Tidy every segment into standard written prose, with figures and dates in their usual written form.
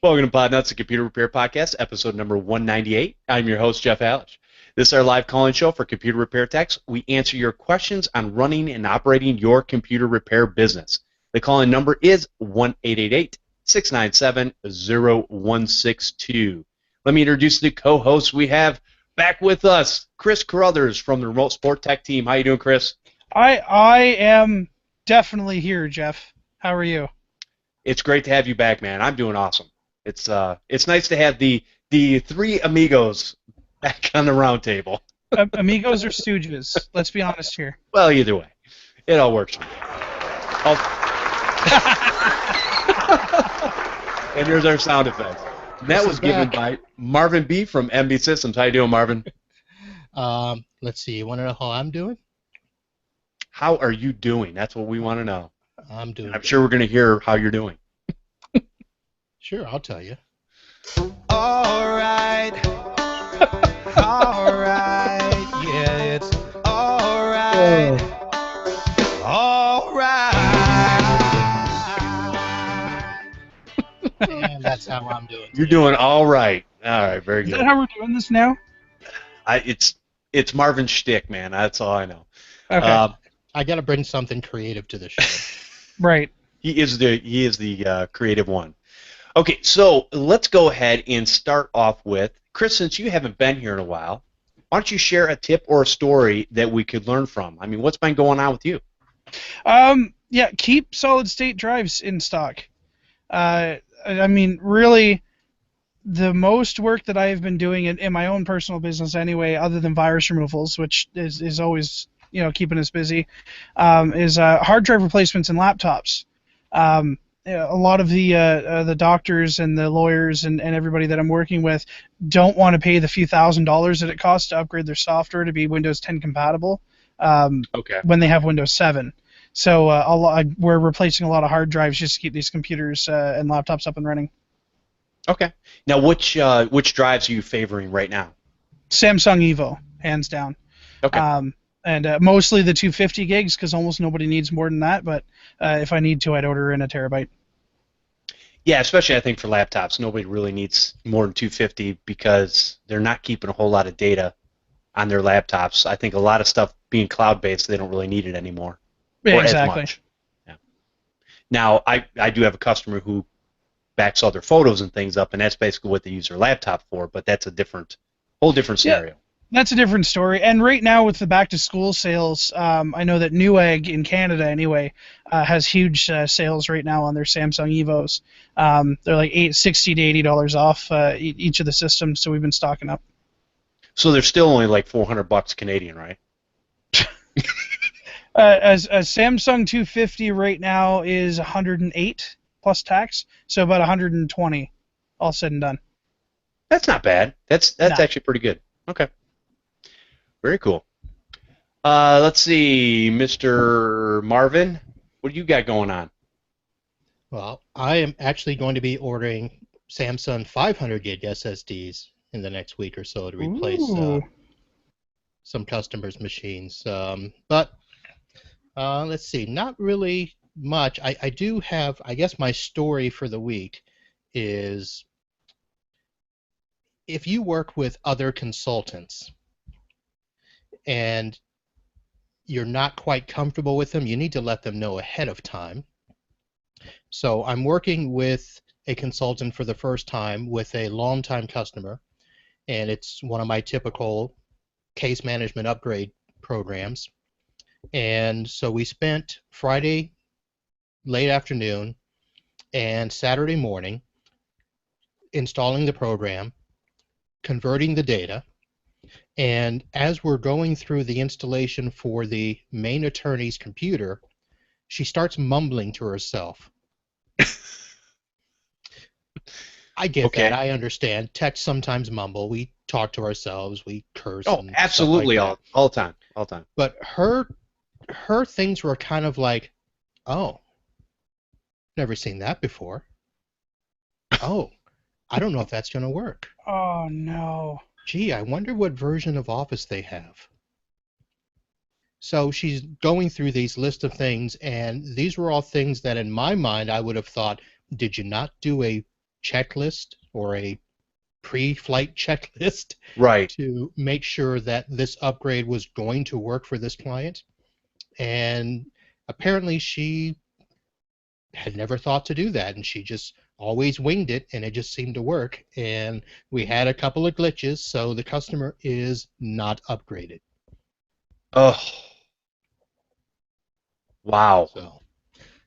Welcome to Podnutz, the Computer Repair Podcast, episode number 198. I'm your host, Jeff Halash. This is our live call-in show for computer repair techs. We answer your questions on running and operating your computer repair business. The call-in number is 1-888-697-0162. Let me introduce the co-hosts we have back with us, Chris Carruthers from the Remote Support Tech team. How you doing, Chris? I am definitely here, Jeff. How are you? It's great to have you back, man. I'm doing awesome. It's nice to have the three amigos back on the round table. Amigos or stooges? Let's be honest here. Well, either way, it all works. And here's our sound effects. And that was given by Marvin Bee from MB Systems. How you doing, Marvin? Let's see. You want to know how I'm doing? How are you doing? That's what we want to know. I'm doing. I'm sure we're going to hear how you're doing. Sure, I'll tell you. All right. All right. Yeah, it's all right. All right. And that's how I'm doing. You're doing all right. All right, very Is good. that how we're doing this now? It's Marvin's shtick, man. That's all I know. Okay. I got to bring something creative to the show. Right. He is the creative one. Okay, so let's go ahead and start off with Chris. Since you haven't been here in a while, why don't you share a tip or a story that we could learn from? I mean, what's been going on with you? Yeah, keep solid state drives in stock. I mean, really, the most work that I have been doing in my own personal business anyway, other than virus removals, which is always keeping us busy, is hard drive replacements and laptops. A lot of the doctors and the lawyers and everybody that I'm working with don't want to pay the few $1,000s that it costs to upgrade their software to be Windows 10 compatible when they have Windows 7. So we're replacing a lot of hard drives just to keep these computers and laptops up and running. Okay. Now, which drives are you favoring right now? Samsung Evo, hands down. Okay. And mostly the 250 gigs because almost nobody needs more than that. But if I need to, I'd order in a terabyte. Yeah, especially I think for laptops, nobody really needs more than 250 because they're not keeping a whole lot of data on their laptops. I think a lot of stuff being cloud-based, they don't really need it anymore. Yeah, or exactly. As much. Yeah. Now, I do have a customer who backs all their photos and things up, and that's basically what they use their laptop for. But that's a whole different scenario. Yeah. That's a different story. And right now with the back-to-school sales, I know that Newegg in Canada anyway has huge sales right now on their Samsung Evos. They're like $60 to $80 off each of the systems, so we've been stocking up. So they're still only like $400 Canadian, right? A Samsung 250 right now is 108 plus tax, so about 120 all said and done. That's not bad. That's actually pretty good. Okay. Very cool. Let's see, Mr. Marvin, what do you got going on? Well, I am actually going to be ordering Samsung 500 gig SSDs in the next week or so to replace some customers' machines. But let's see, not really much. I do have, I guess my story for the week is if you work with other consultants and you're not quite comfortable with them, you need to let them know ahead of time. So I'm working with a consultant for the first time with a longtime customer, and it's one of my typical case management upgrade programs. And so we spent Friday late afternoon and Saturday morning installing the program, converting the data, and as we're going through the installation for the main attorney's computer, she starts mumbling to herself. I get that. I understand. Techs sometimes mumble. We talk to ourselves. We curse. Oh, and absolutely, stuff like that. all the time. But her things were kind of like, oh, never seen that before. Oh, I don't know if that's going to work. Oh, no. Gee, I wonder what version of Office they have. So she's going through these list of things, and these were all things that in my mind I would have thought, did you not do a checklist or a pre-flight checklist Right. to make sure that this upgrade was going to work for this client. And apparently she had never thought to do that, and she just always winged it, and it just seemed to work. And we had a couple of glitches, so the customer is not upgraded. Oh. Wow.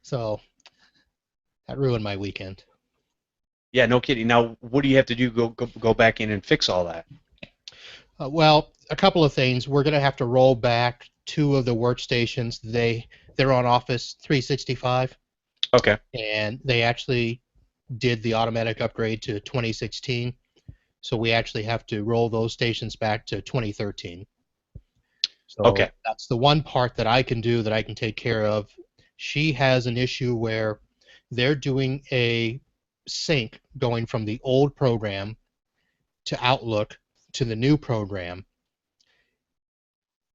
So that ruined my weekend. Yeah, no kidding. Now, what do you have to do? Go back in and fix all that? Well, a couple of things. We're going to have to roll back 2 of the workstations. They're on Office 365. Okay. And they actually did the automatic upgrade to 2016. So we actually have to roll those stations back to 2013. So Okay. that's the one part that I can do, that I can take care of. She has an issue where they're doing a sync going from the old program to Outlook to the new program.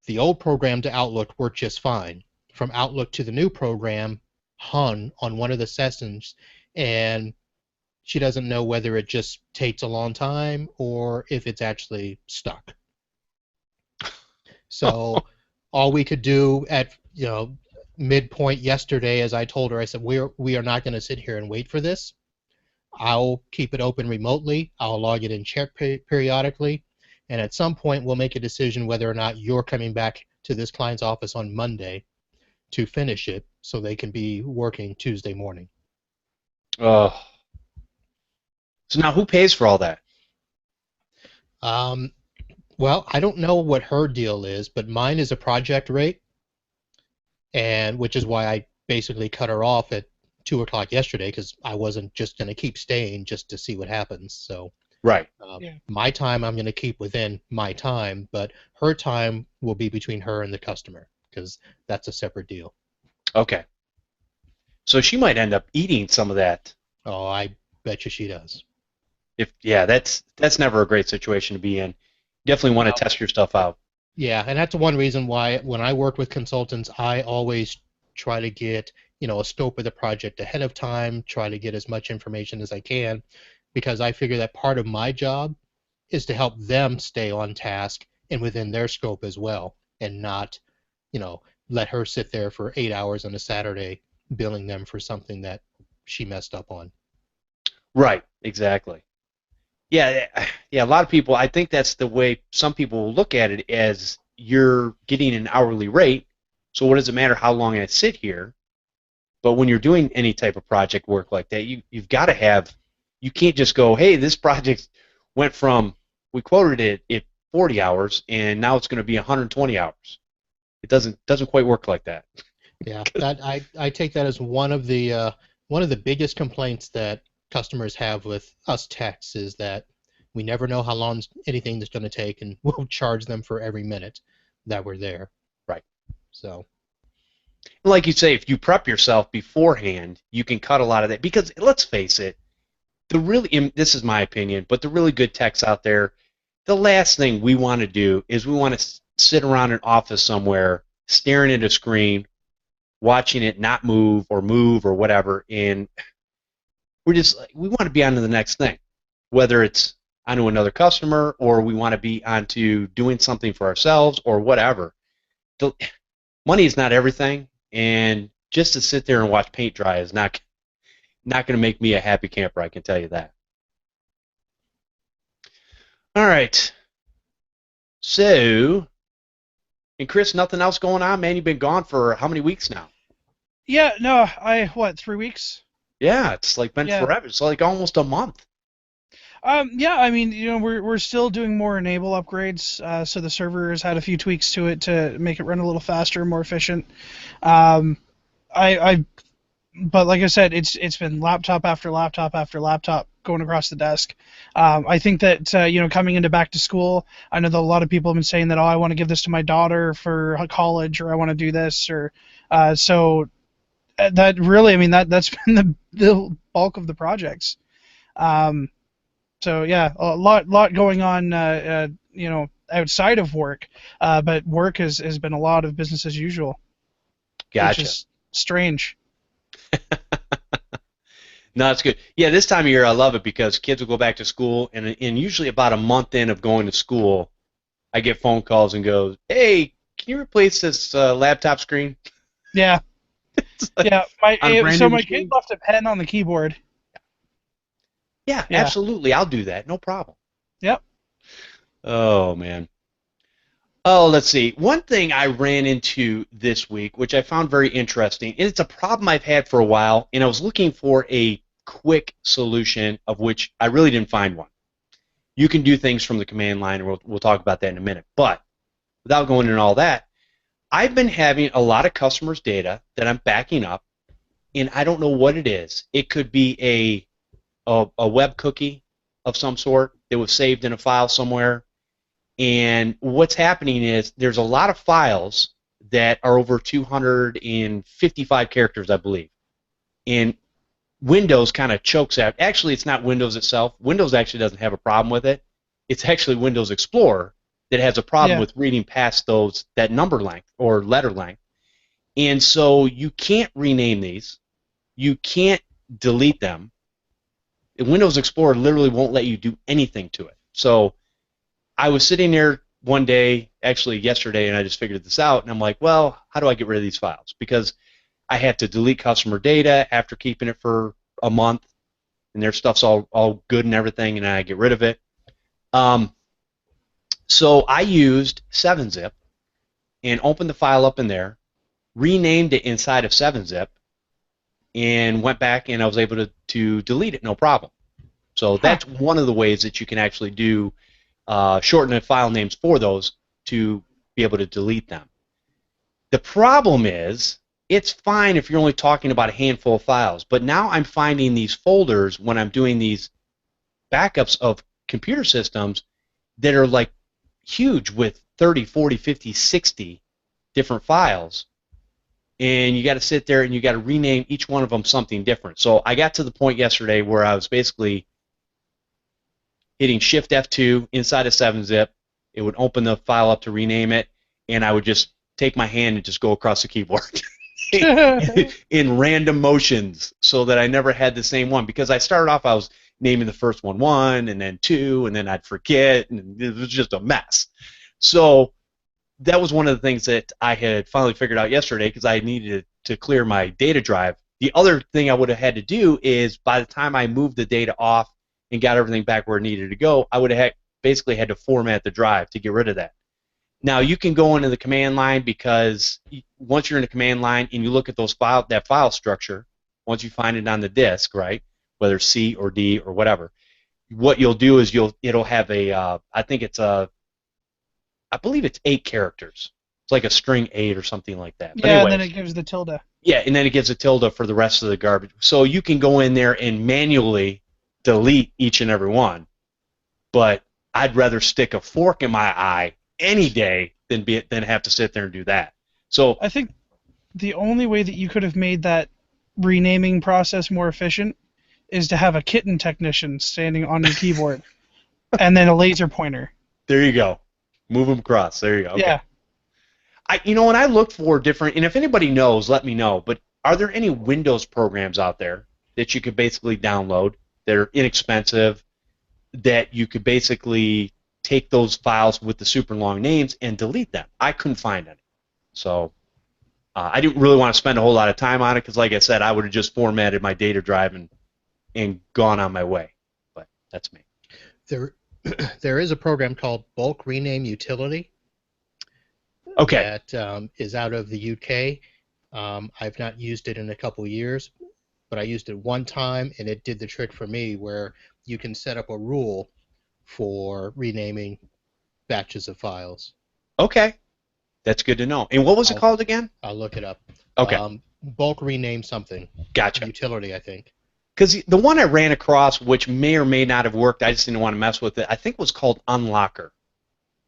The old program to Outlook worked just fine. From Outlook to the new program hung on one of the sessions, and she doesn't know whether it just takes a long time or if it's actually stuck. So all we could do at midpoint yesterday, as I told her, I said, we are not going to sit here and wait for this. I'll keep it open remotely. I'll log it in check periodically, and at some point we'll make a decision whether or not you're coming back to this client's office on Monday to finish it so they can be working Tuesday morning. Oh. So now who pays for all that? Well, I don't know what her deal is, but mine is a project rate, and which is why I basically cut her off at 2 o'clock yesterday, because I wasn't just going to keep staying just to see what happens. So Right. My time I'm going to keep within my time, but her time will be between her and the customer, because that's a separate deal. Okay. So she might end up eating some of that. Oh, I bet you she does. That's never a great situation to be in. Definitely want to test your stuff out. Yeah, and that's one reason why when I work with consultants, I always try to get a scope of the project ahead of time, try to get as much information as I can, because I figure that part of my job is to help them stay on task and within their scope as well, and not, let her sit there for 8 hours on a Saturday billing them for something that she messed up on. Right, exactly. Yeah, a lot of people, I think that's the way some people will look at it, as you're getting an hourly rate, so what does it matter how long I sit here? But when you're doing any type of project work like that, you've got to have, you can't just go, hey, this project went from, we quoted it at 40 hours, and now it's going to be 120 hours. It doesn't quite work like that. Yeah, that I take that as one of the biggest complaints that customers have with us techs, is that we never know how long anything is going to take, and we'll charge them for every minute that we're there. Right. So, like you say, if you prep yourself beforehand, you can cut a lot of that. Because let's face it, this is my opinion, but the really good techs out there, the last thing we want to do is we want to sit around an office somewhere staring at a screen, watching it not move or whatever, and we want to be on to the next thing, whether it's onto another customer or we want to be onto doing something for ourselves or whatever. Money is not everything, and just to sit there and watch paint dry is not going to make me a happy camper, I can tell you that. All right. So, and Chris, nothing else going on, man? You've been gone for how many weeks now? Yeah, no, 3 weeks? Yeah, it's like been forever. It's like almost a month. Yeah, I mean, we're still doing more enable upgrades, so the server has had a few tweaks to it to make it run a little faster, more efficient. But like I said, it's been laptop after laptop after laptop going across the desk. I think that coming into back to school, I know that a lot of people have been saying that, I want to give this to my daughter for college, or I want to do this, or so that really, I mean, that's been the bulk of the projects. So yeah, a lot going on, outside of work, but work has been a lot of business as usual. Gotcha. Which is strange. No, it's good. Yeah, this time of year I love it because kids will go back to school, and usually about a month in of going to school, I get phone calls and goes, "Hey, can you replace this laptop screen?" Yeah. It's like, Yeah. on a brand So new my kid machine? left a pen on the keyboard. Yeah, Yeah. absolutely. I'll do that. No problem. Yep. Oh man. Oh, let's see. One thing I ran into this week, which I found very interesting, and it's a problem I've had for a while, and I was looking for a quick solution of which I really didn't find one. You can do things from the command line, and we'll talk about that in a minute. But without going into all that, I've been having a lot of customers' data that I'm backing up, and I don't know what it is. It could be a web cookie of some sort that was saved in a file somewhere. And what's happening is there's a lot of files that are over 255 characters, I believe. And Windows kind of chokes out. Actually, it's not Windows itself. Windows actually doesn't have a problem with it. It's actually Windows Explorer that has a problem Yeah. with reading past that number length or letter length. And so you can't rename these. You can't delete them. Windows Explorer literally won't let you do anything to it. So I was sitting there one day, actually yesterday, and I just figured this out, and I'm like, well, how do I get rid of these files? Because I had to delete customer data after keeping it for a month, and their stuff's all good and everything, and I get rid of it. So I used 7-zip and opened the file up in there, renamed it inside of 7-zip, and went back, and I was able to delete it, no problem. So that's one of the ways that you can actually do shorten the file names for those to be able to delete them. The problem is, it's fine if you're only talking about a handful of files, but now I'm finding these folders when I'm doing these backups of computer systems that are like huge with 30, 40, 50, 60 different files, and you got to sit there and you got to rename each one of them something different. So I got to the point yesterday where I was basically hitting Shift F2 inside of 7-zip. It would open the file up to rename it, and I would just take my hand and just go across the keyboard in random motions so that I never had the same one. Because I started off, I was naming the first one 1, and then 2, and then I'd forget, and it was just a mess. So that was one of the things that I had finally figured out yesterday because I needed to clear my data drive. The other thing I would have had to do is by the time I moved the data off and got everything back where it needed to go, I would have basically had to format the drive to get rid of that. Now you can go into the command line because once you're in the command line and you look at that file structure, once you find it on the disk, right, whether C or D or whatever, what you'll do is it'll have I believe it's 8 characters. It's like a string 8 or something like that. But Yeah, anyways, and then it gives the tilde. yeah, and then it gives a tilde for the rest of the garbage. So you can go in there and manually delete each and every one, but I'd rather stick a fork in my eye any day than have to sit there and do that. So I think the only way that you could have made that renaming process more efficient is to have a kitten technician standing on your keyboard and then a laser pointer. there you go. Move them across. There you go. Okay. Yeah. When I looked for different, and if anybody knows, let me know, but are there any Windows programs out there that you could basically download that are inexpensive, that you could basically take those files with the super long names and delete them? I couldn't find any. So I didn't really want to spend a whole lot of time on it because, like I said, I would have just formatted my data drive and gone on my way. But that's me. There is a program called Bulk Rename Utility. Okay. That is out of the UK. I've not used it in a couple years, but I used it one time, and it did the trick for me where you can set up a rule for renaming batches of files. Okay. That's good to know. And what was it called again? I'll look it up. Okay. Bulk rename something. Gotcha. Utility, I think. Because the one I ran across, which may or may not have worked, I just didn't want to mess with it, I think was called Unlocker.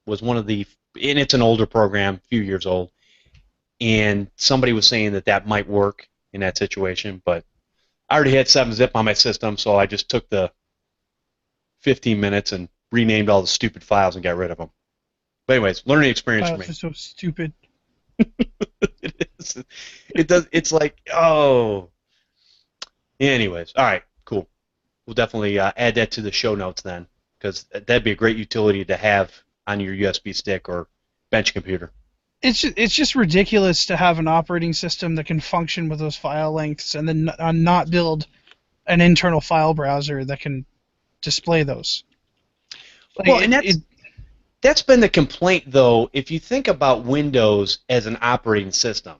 Was one of the, and it's an older program, a few years old, and somebody was saying that might work in that situation, but I already had 7-zip on my system, so I just took the 15 minutes and renamed all the stupid files and got rid of them. But anyways, learning experience for me. Files are so stupid. It is. It does. It's like, oh. Anyways, all right. we'll definitely add that to the show notes then, because that'd be a great utility to have on your USB stick or bench computer. It's just ridiculous to have an operating system that can function with those file lengths and then not build an internal file browser that can display those. Like, Well, and that's been the complaint, though. If you think about Windows as an operating system,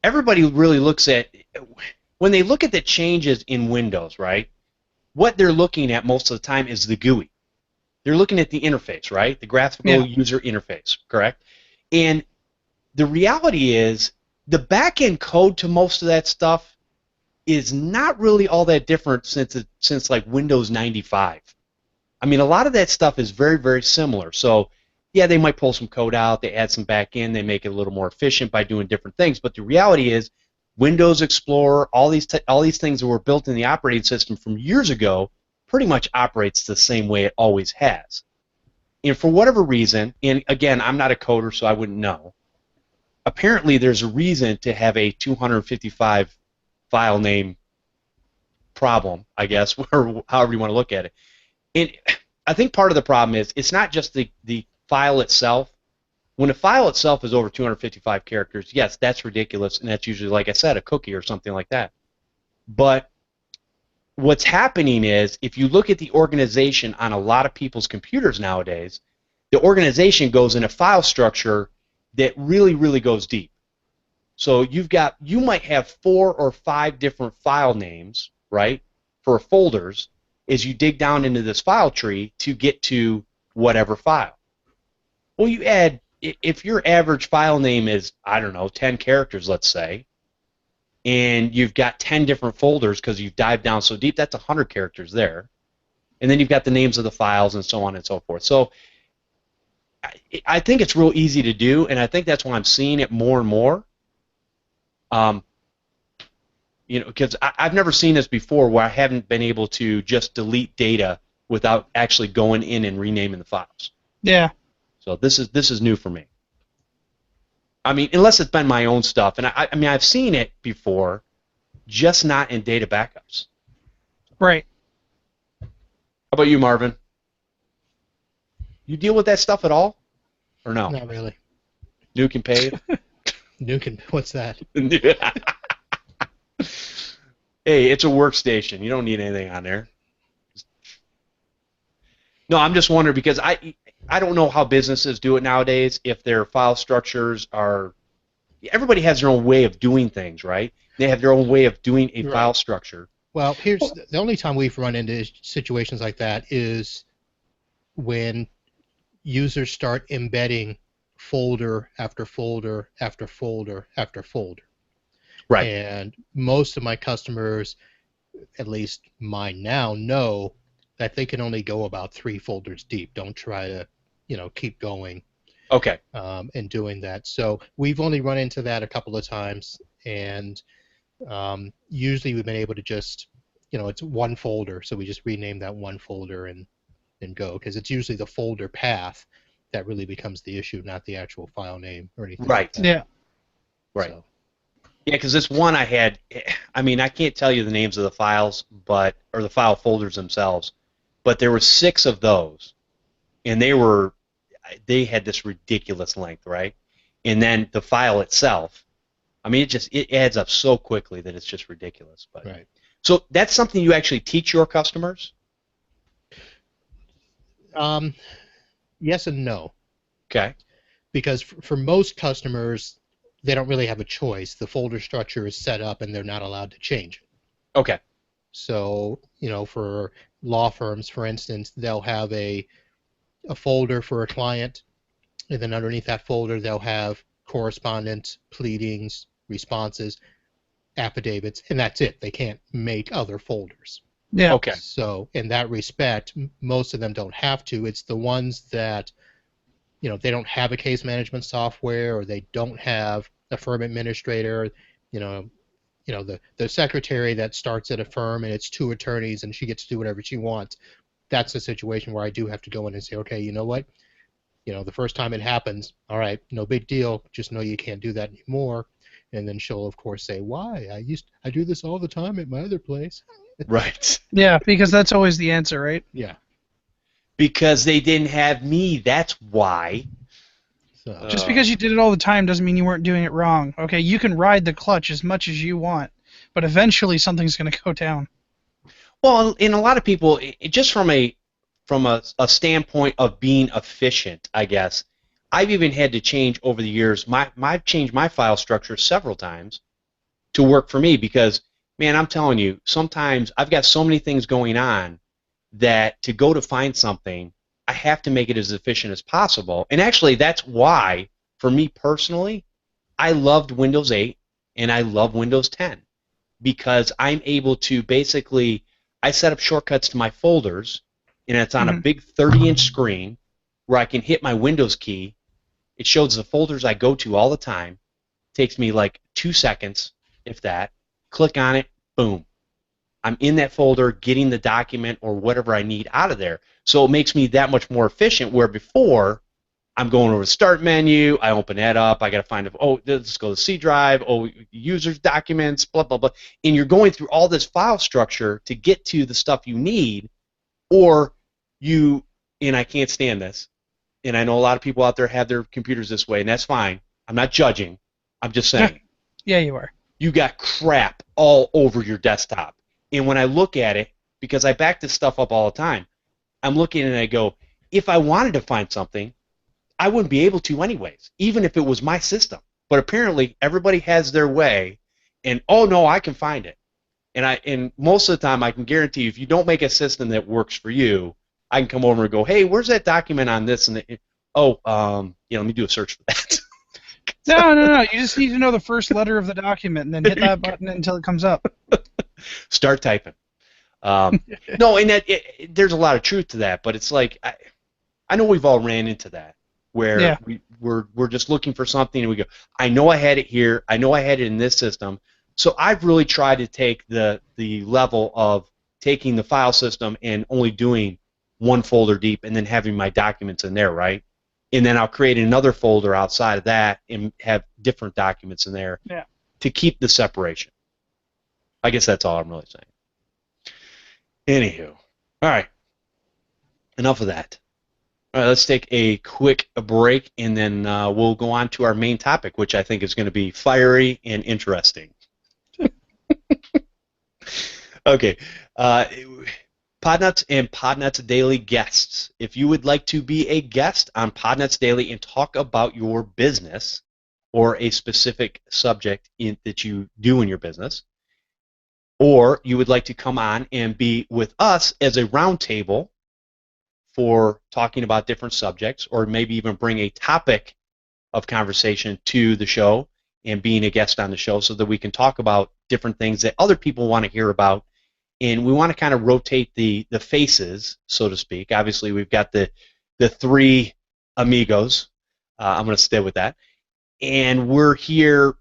everybody really looks at, when they look at the changes in Windows, right, what they're looking at most of the time is the GUI. They're looking at the interface, right, the graphical user interface, correct? And the reality is the back-end code to most of that stuff is not really all that different since like Windows 95. I mean, a lot of that stuff is very, very similar. So, yeah, they might pull some code out, they add some back end, they make it a little more efficient by doing different things. But the reality is, Windows Explorer, all these things that were built in the operating system from years ago, pretty much operates the same way it always has. And for whatever reason, and again, I'm not a coder, so I wouldn't know. Apparently, there's a reason to have a 255 file name problem, I guess, or however you want to look at it. And I think part of the problem is it's not just the file itself. When a file itself is over 255 characters, yes, that's ridiculous, and that's usually, like I said, a cookie or something like that. But what's happening is, if you look at the organization on a lot of people's computers nowadays, the organization goes in a file structure that really, really goes deep. So you might have 4 or 5 different file names, right, for folders, as you dig down into this file tree to get to whatever file. Well, if your average file name is, I don't know, 10 characters, let's say, and you've got 10 different folders because you've dived down so deep, that's 100 characters there. And then you've got the names of the files and so on and so forth. So I think it's real easy to do, and I think that's why I'm seeing it more and more. Because I've never seen this before where I haven't been able to just delete data without actually going in and renaming the files. Yeah. So this is new for me. I mean, unless it's been my own stuff, and I mean, I've seen it before, just not in data backups. Right. How about you, Marvin? You deal with that stuff at all, or no? Not really. Nuke and pave? Nuke and what's that? Hey, it's a workstation. You don't need anything on there. No, I'm just wondering because I don't know how businesses do it nowadays. If their file structures are, everybody has their own way of doing things, right? They have their own way of doing a file structure. Well, here's the only time we've run into situations like that is when users start embedding folder after folder after folder after folder. Right. And most of my customers, at least mine now, know that they can only go about 3 folders deep. Don't try to, keep going. Okay. And doing that. So we've only run into that a couple of times, and usually we've been able to just, it's one folder, so we just rename that one folder and go, because it's usually the folder path that really becomes the issue, not the actual file name or anything. Right. Like that. Yeah. Right. So. Yeah, because this one I had, I mean, I can't tell you the names of the files, or the file folders themselves, but there were 6 of those, and they had this ridiculous length, right? And then the file itself, I mean, it adds up so quickly that it's just ridiculous. But Right. So that's something you actually teach your customers? Yes and no. Okay. Because for most customers, they don't really have a choice. The folder structure is set up, and they're not allowed to change it. Okay. So, for law firms, for instance, they'll have a folder for a client, and then underneath that folder, they'll have correspondence, pleadings, responses, affidavits, and that's it. They can't make other folders. Yeah. Okay. So, in that respect, most of them don't have to. It's the ones that, they don't have a case management software, or they don't have a firm administrator, the secretary that starts at a firm and it's 2 attorneys and she gets to do whatever she wants. That's a situation where I do have to go in and say, okay, you know what? The first time it happens, all right, no big deal. Just know you can't do that anymore. And then she'll, of course, say, why? I do this all the time at my other place. Right. Yeah, because that's always the answer, right? Yeah. Because they didn't have me. That's why. So Just because you did it all the time doesn't mean you weren't doing it wrong. Okay, you can ride the clutch as much as you want, but eventually something's going to go down. Well, and a lot of people, just from a standpoint of being efficient, I guess, I've even had to change over the years. I've changed my file structure several times to work for me because, man, I'm telling you, sometimes I've got so many things going on that to go to find something, I have to make it as efficient as possible. And actually, that's why, for me personally, I loved Windows 8 and I love Windows 10 because I'm able to basically, I set up shortcuts to my folders, and it's on a big 30-inch screen where I can hit my Windows key. It shows the folders I go to all the time. Takes me like 2 seconds, if that. Click on it, boom. I'm in that folder getting the document or whatever I need out of there. So it makes me that much more efficient, where before I'm going over the start menu, I open that up, I got to find, let's go to C drive, users documents, blah, blah, blah. And you're going through all this file structure to get to the stuff you need, or and I can't stand this, and I know a lot of people out there have their computers this way, and that's fine. I'm not judging. I'm just saying. Yeah, you are. You got crap all over your desktop. And when I look at it, because I back this stuff up all the time, I'm looking and I go, if I wanted to find something, I wouldn't be able to anyways, even if it was my system. But apparently everybody has their way, and oh no, I can find it. And most of the time I can guarantee you, if you don't make a system that works for you, I can come over and go, hey, where's that document on this? And let me do a search for that. No. You just need to know the first letter of the document and then hit that button until it comes up. Start typing. No, and there's a lot of truth to that, but it's like I know we've all ran into that where we're just looking for something and we go, I know I had it here, I know I had it in this system. So I've really tried to take the level of taking the file system and only doing one folder deep and then having my documents in there, right? And then I'll create another folder outside of that and have different documents in there to keep the separation. I guess that's all I'm really saying. Anywho, all right, enough of that. All right, let's take a quick break, and then we'll go on to our main topic, which I think is going to be fiery and interesting. Okay, Podnutz and Podnutz Daily guests. If you would like to be a guest on Podnutz Daily and talk about your business or a specific subject that you do in your business, or you would like to come on and be with us as a roundtable for talking about different subjects, or maybe even bring a topic of conversation to the show and being a guest on the show so that we can talk about different things that other people want to hear about. And we want to kind of rotate the faces, so to speak. Obviously, we've got the three amigos. I'm going to stay with that. And we're here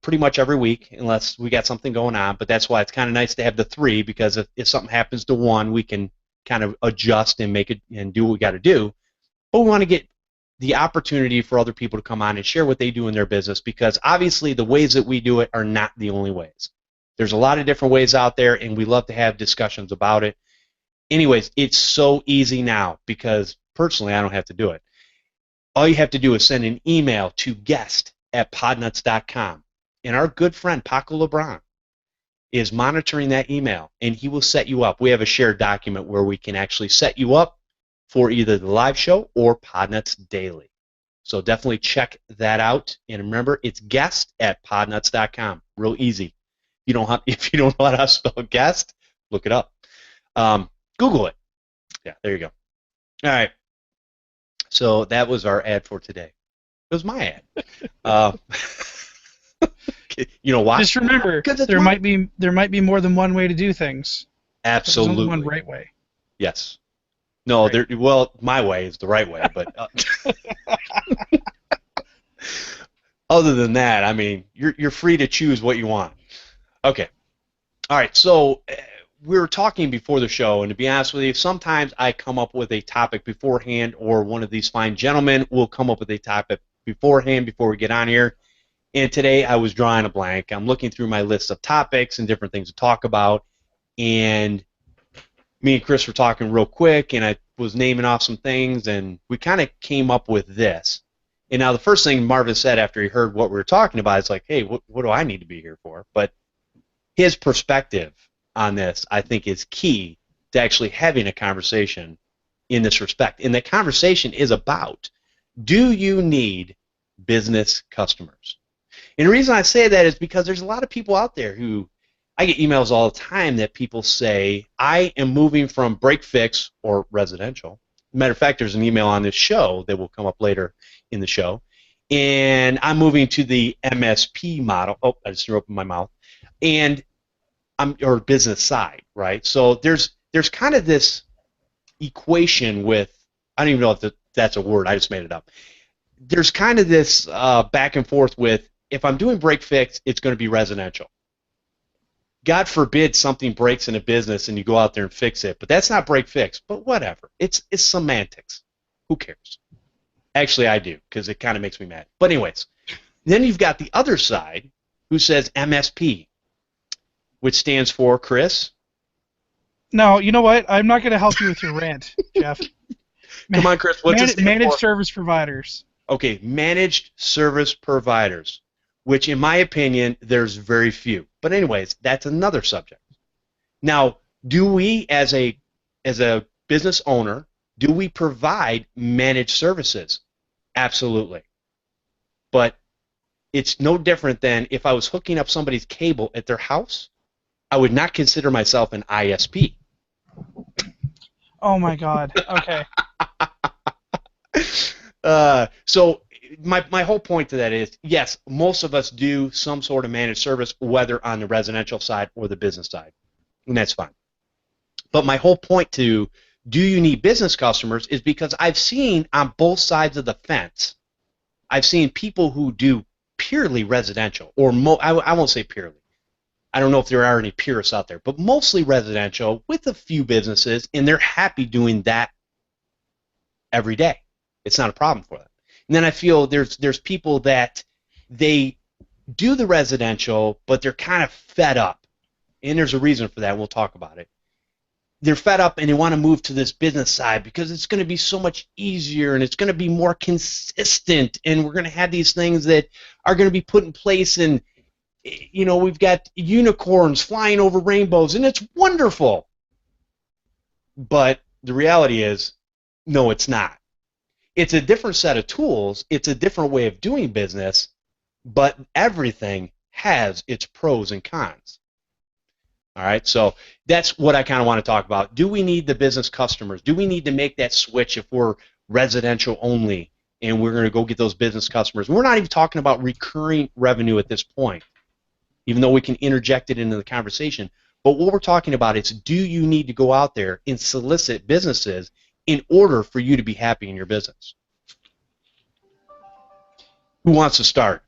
pretty much every week, unless we got something going on. But that's why it's kind of nice to have the three, because if something happens to one, we can kind of adjust and make it and do what we got to do. But we want to get the opportunity for other people to come on and share what they do in their business, because obviously the ways that we do it are not the only ways. There's a lot of different ways out there, and we love to have discussions about it. Anyways, it's so easy now because personally I don't have to do it. All you have to do is send an email to guest@podnutz.com, and our good friend Paco LeBron is monitoring that email, and he will set you up. We have a shared document where we can actually set you up for either the live show or Podnutz Daily. So definitely check that out, and remember, it's guest@podnutz.com. Real easy. If you don't know how to spell guest, look it up. Google it. Yeah, there you go. All right. So that was our ad for today. It was my ad. You know why? Just remember, there might be more than one way to do things. Absolutely. There's only one right way. Yes. No, Right. My way is the right way, but other than that, I mean, you're free to choose what you want. Okay. All right. So we were talking before the show, and to be honest with you, sometimes I come up with a topic beforehand, or one of these fine gentlemen will come up with a topic beforehand before we get on here. And today I was drawing a blank. I'm looking through my list of topics and different things to talk about, and me and Chris were talking real quick, and I was naming off some things, and we kind of came up with this. And now the first thing Marvin said after he heard what we were talking about is like, hey, what do I need to be here for? But his perspective on this, I think, is key to actually having a conversation in this respect. And the conversation is about, do you need business customers? And the reason I say that is because there's a lot of people out there who, I get emails all the time that people say, I am moving from break fix or residential. Matter of fact, there's an email on this show that will come up later in the show, and I'm moving to the MSP model. Oh, I just threw up in my mouth. And or business side, right? So there's kind of this equation with, I don't even know if that's a word, I just made it up. There's kind of this back and forth with, if I'm doing break fix, it's going to be residential. God forbid something breaks in a business and you go out there and fix it, but that's not break fix. But whatever, it's semantics. Who cares? Actually, I do, because it kind of makes me mad. But anyways, then you've got the other side who says MSP, which stands for, Chris? No, you know what? I'm not going to help you with your rant, Jeff. Come on, Chris. What's it stand Managed for? service providers. Okay, managed service providers, which in my opinion, there's very few. But anyways, that's another subject. Now, do we as a business owner, do we provide managed services? Absolutely. But it's no different than if I was hooking up somebody's cable at their house, I would not consider myself an ISP. Oh my God. Okay. So my whole point to that is, yes, most of us do some sort of managed service, whether on the residential side or the business side, and that's fine. But my whole point to, do you need business customers, is because I've seen on both sides of the fence, I've seen people who do purely residential, or I won't say purely. I don't know if there are any purists out there, but mostly residential with a few businesses, and they're happy doing that every day. It's not a problem for them. And then I feel there's people that they do the residential, but they're kind of fed up. And there's a reason for that. We'll talk about it. They're fed up and they want to move to this business side because it's going to be so much easier and it's going to be more consistent, and we're going to have these things that are going to be put in place, and you know, we've got unicorns flying over rainbows, and it's wonderful. But the reality is, no, it's not. It's a different set of tools. It's a different way of doing business, but everything has its pros and cons. All right, so that's what I kind of want to talk about. Do we need the business customers? Do we need to make that switch if we're residential only and we're going to go get those business customers? We're not even talking about recurring revenue at this point, even though we can interject it into the conversation. But what we're talking about is, do you need to go out there and solicit businesses in order for you to be happy in your business? Who wants to start?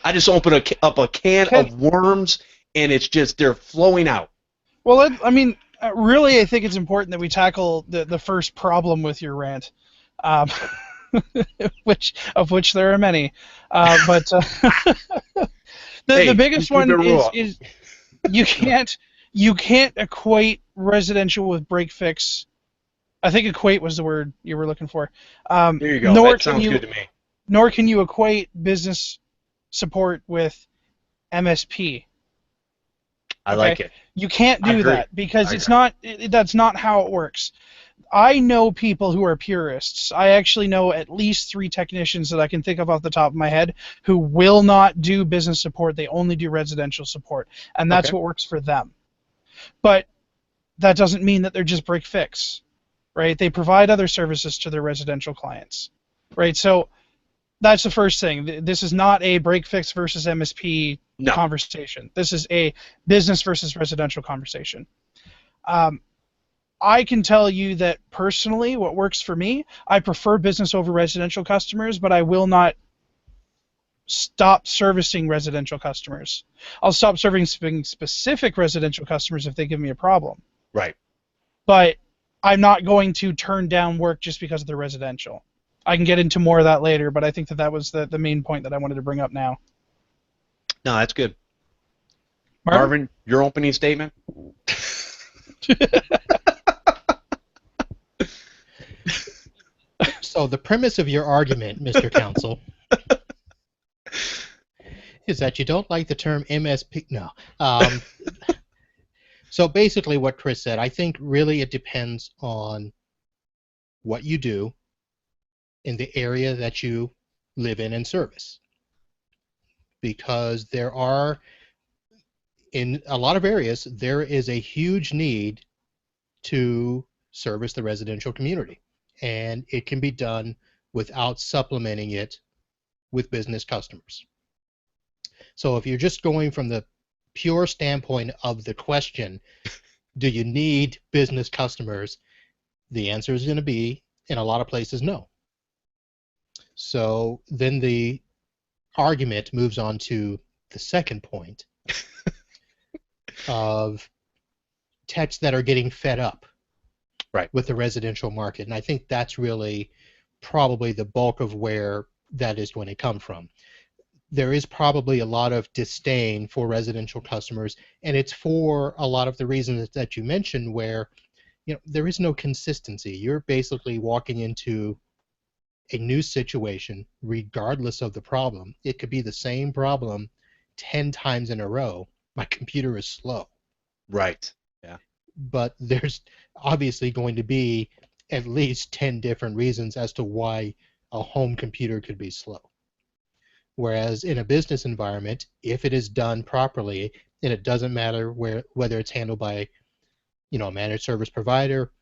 I just opened up a can of worms, and it's just, they're flowing out. Well, I mean, really, I think it's important that we tackle the first problem with your rant, which there are many. But the biggest one is you can't equate residential with break fix. I think equate was the word you were looking for. There you go. That sounds good to me. Nor can you equate business support with MSP. I like it. You can't do that because that's not how it works. I know people who are purists. I actually know at least 3 technicians that I can think of off the top of my head who will not do business support. They only do residential support, and that's what works for them. But that doesn't mean that they're just break fix, right? They provide other services to their residential clients, right? So that's the first thing. This is not a break fix versus MSP conversation. This is a business versus residential conversation. I can tell you that personally, what works for me, I prefer business over residential customers, but I will not stop servicing residential customers. I'll stop serving specific residential customers if they give me a problem. Right. But I'm not going to turn down work just because they're residential. I can get into more of that later, but I think that was the main point that I wanted to bring up now. No, that's good. Marvin, your opening statement? So the premise of your argument, Mr. Counsel, is that you don't like the term MSP. No. So basically what Chris said, I think really it depends on what you do in the area that you live in and service. Because there are, in a lot of areas, there is a huge need to service the residential community. And it can be done without supplementing it with business customers. So if you're just going from the pure standpoint of the question, do you need business customers? The answer is going to be, in a lot of places, no. So then the argument moves on to the second point of techs that are getting fed up with the residential market. And I think that's really probably the bulk of where that is going to come from. There is probably a lot of disdain for residential customers, and it's for a lot of the reasons that you mentioned, where there is no consistency. You're basically walking into a new situation regardless of the problem. It could be the same problem 10 times in a row. My computer is slow. Right. Yeah. But there's obviously going to be at least 10 different reasons as to why a home computer could be slow. Whereas in a business environment, if it is done properly, and it doesn't matter whether it's handled by a managed service provider,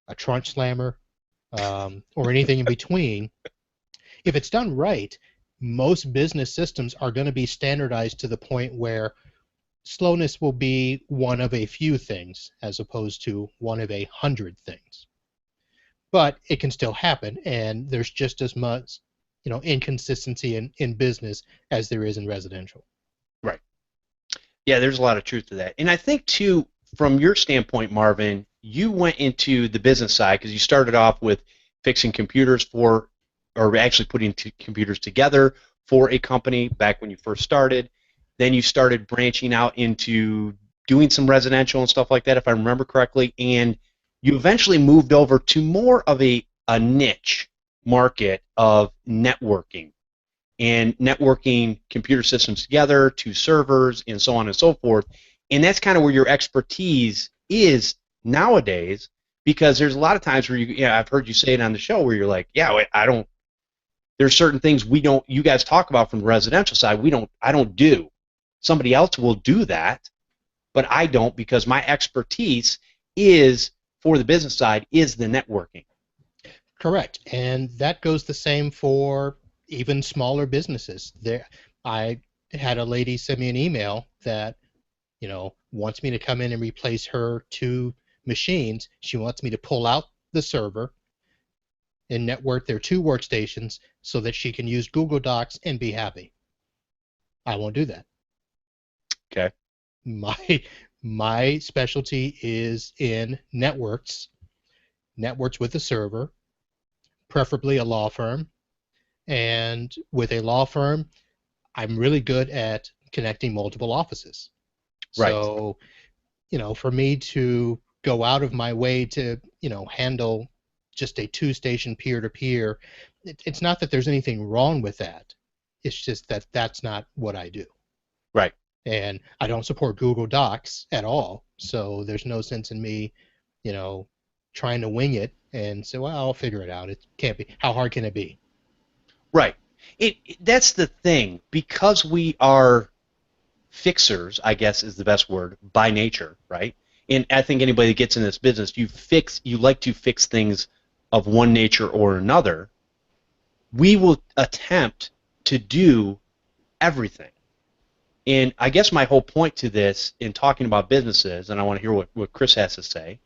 a trunk slammer, or anything in between, if it's done right, most business systems are going to be standardized to the point where slowness will be one of a few things as opposed to one of 100 things. But it can still happen, and there's just as much inconsistency in business as there is in residential. Right. Yeah, there's a lot of truth to that. And I think, too, from your standpoint, Marvin, you went into the business side because you started off with fixing computers or actually putting computers together for a company back when you first started. Then you started branching out into doing some residential and stuff like that, if I remember correctly, and you eventually moved over to more of a niche market of networking and networking computer systems together to servers and so on and so forth. And that's kind of where your expertise is nowadays, because there's a lot of times where I've heard you say it on the show where you're like, there's certain things you guys talk about from the residential side, I don't do. Somebody else will do that, but I don't, because my expertise is, for the business side, is the networking. Correct, and that goes the same for even smaller businesses. I had a lady send me an email that, wants me to come in and replace her 2 machines. She wants me to pull out the server and network their 2 workstations so that she can use Google Docs and be happy. I won't do that. Okay. My specialty is in networks with a server, preferably a law firm. And with a law firm, I'm really good at connecting multiple offices. Right. So, for me to go out of my way to, handle just a 2-station peer-to-peer, it's not that there's anything wrong with that. It's just that that's not what I do. Right. And I don't support Google Docs at all, so there's no sense in me, trying to wing it and say, well, I'll figure it out. It can't be. How hard can it be? Right. That's the thing. Because we are fixers, I guess is the best word, by nature, right? And I think anybody that gets in this business, you like to fix things of one nature or another. We will attempt to do everything. And I guess my whole point to this in talking about businesses, and I want to hear what Chris has to say,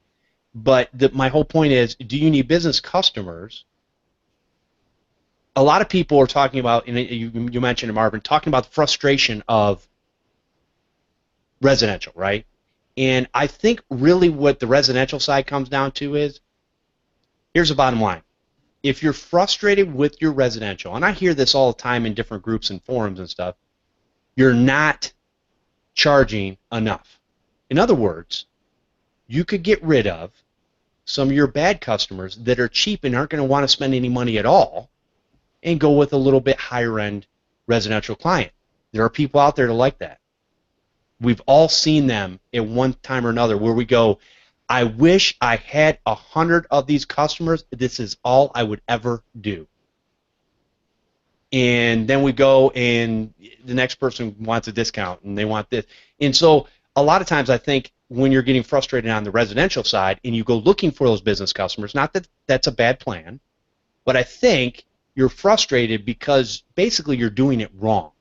but my whole point is, do you need business customers? A lot of people are talking about, and you mentioned it, Marvin, talking about the frustration of residential, right? And I think really what the residential side comes down to is, here's the bottom line. If you're frustrated with your residential, and I hear this all the time in different groups and forums and stuff, you're not charging enough. In other words, you could get rid of some of your bad customers that are cheap and aren't going to want to spend any money at all and go with a little bit higher end residential client. There are people out there that like that. We've all seen them at one time or another where we go, I wish I had 100 of these customers. This is all I would ever do. And then we go and the next person wants a discount and they want this. And so a lot of times I think when you're getting frustrated on the residential side and you go looking for those business customers, not that that's a bad plan, but I think you're frustrated because basically you're doing it wrong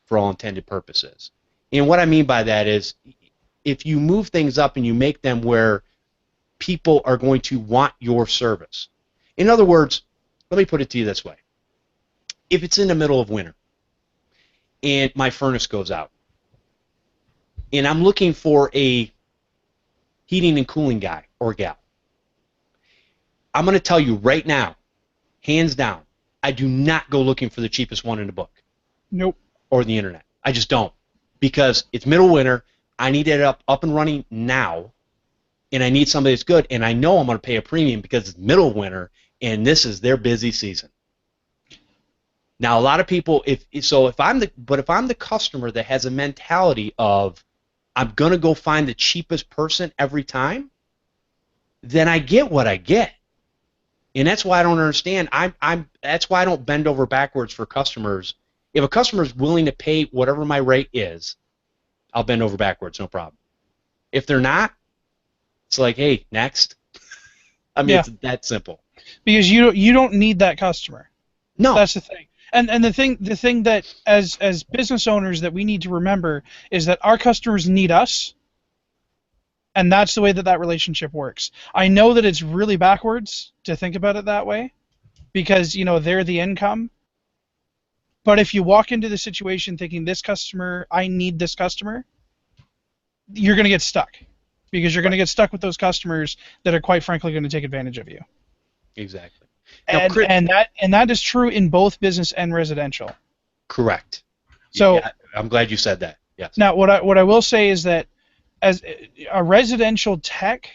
for all intended purposes. And what I mean by that is if you move things up and you make them where people are going to want your service. In other words, let me put it to you this way. If it's in the middle of winter and my furnace goes out and I'm looking for a heating and cooling guy or gal, I'm going to tell you right now, hands down, I do not go looking for the cheapest one in the book. Nope. Or the internet. I just don't. Because it's middle winter, I need it up and running now, and I need somebody that's good, and I know I'm going to pay a premium because it's middle winter, and this is their busy season. Now, a lot of people, if I'm the customer that has a mentality of I'm going to go find the cheapest person every time, then I get what I get. And that's why I don't understand. That's why I don't bend over backwards for customers. If a customer is willing to pay whatever my rate is, I'll bend over backwards, no problem. If they're not, it's like, hey, next. I mean, It's that simple. Because you don't need that customer. No. That's the thing. And the thing that as business owners that we need to remember is that our customers need us, and that's the way that relationship works. I know that it's really backwards to think about it that way, because they're the income. But if you walk into the situation thinking this customer, I need this customer, you're going to get stuck, because you're going to get stuck with those customers that are quite frankly going to take advantage of you. Exactly. Now, and that is true in both business and residential. Correct. So yeah, I'm glad you said that. Yes. Now, what I will say is that as a residential tech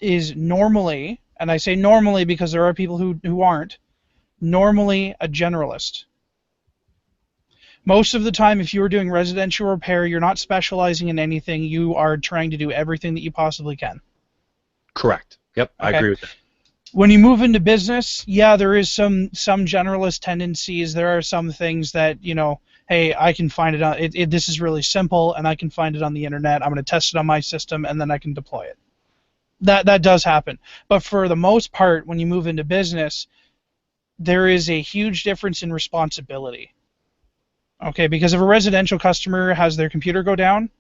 is normally, and I say normally because there are people who aren't, normally a generalist. Most of the time, if you're doing residential repair, you're not specializing in anything. You are trying to do everything that you possibly can. Correct. Yep, okay. I agree with that. When you move into business, yeah, there is some generalist tendencies. There are some things that, hey, I can find it on this is really simple, and I can find it on the internet. I'm going to test it on my system, and then I can deploy it. That does happen. But for the most part, when you move into business, there is a huge difference in responsibility. Okay, because if a residential customer has their computer go down,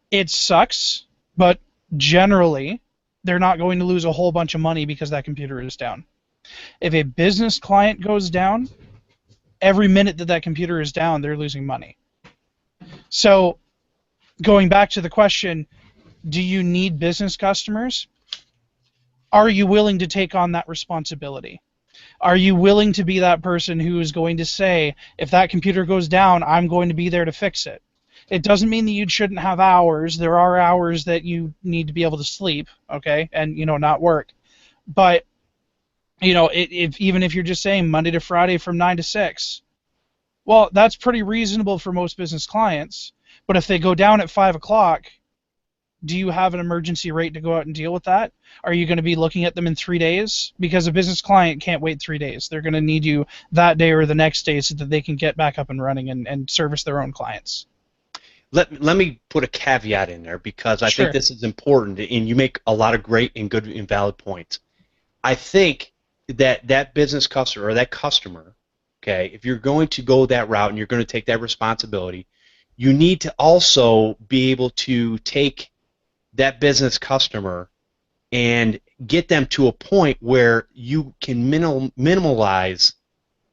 it sucks, but generally they're not going to lose a whole bunch of money because that computer is down. If a business client goes down, every minute that computer is down, they're losing money. So going back to the question, do you need business customers? Are you willing to take on that responsibility? Are you willing to be that person who is going to say, if that computer goes down, I'm going to be there to fix it? It doesn't mean that you shouldn't have hours. There are hours that you need to be able to sleep, okay, and not work. But even if you're just saying Monday to Friday from 9 to 6, well, that's pretty reasonable for most business clients. But if they go down at 5 o'clock, do you have an emergency rate to go out and deal with that? Are you going to be looking at them in 3 days? Because a business client can't wait 3 days. They're going to need you that day or the next day so that they can get back up and running and service their own clients. Let me put a caveat in there, because I Sure. think this is important, and you make a lot of great and good and valid points. I think that business customer or that customer, okay, if you're going to go that route and you're going to take that responsibility, you need to also be able to take that business customer and get them to a point where you can minimize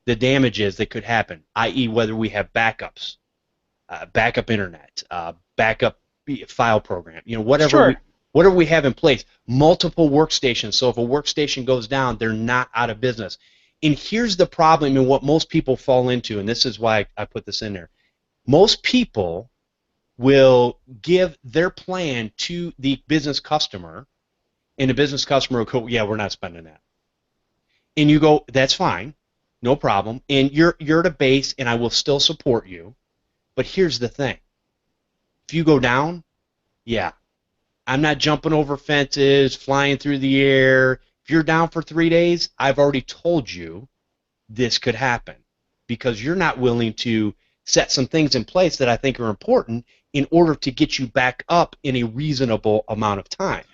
the damages that could happen, i.e. whether we have backups, backup internet, backup file program, whatever. Sure. Whatever we have in place, multiple workstations, so if a workstation goes down, they're not out of business. And here's the problem, and what most people fall into, and this is why I put this in there. Most people will give their plan to the business customer, and the business customer will go, yeah, we're not spending that. And you go, that's fine, no problem, and you're at a base, and I will still support you. But here's the thing. If you go down, yeah, I'm not jumping over fences, flying through the air. If you're down for 3 days, I've already told you this could happen because you're not willing to set some things in place that I think are important in order to get you back up in a reasonable amount of time.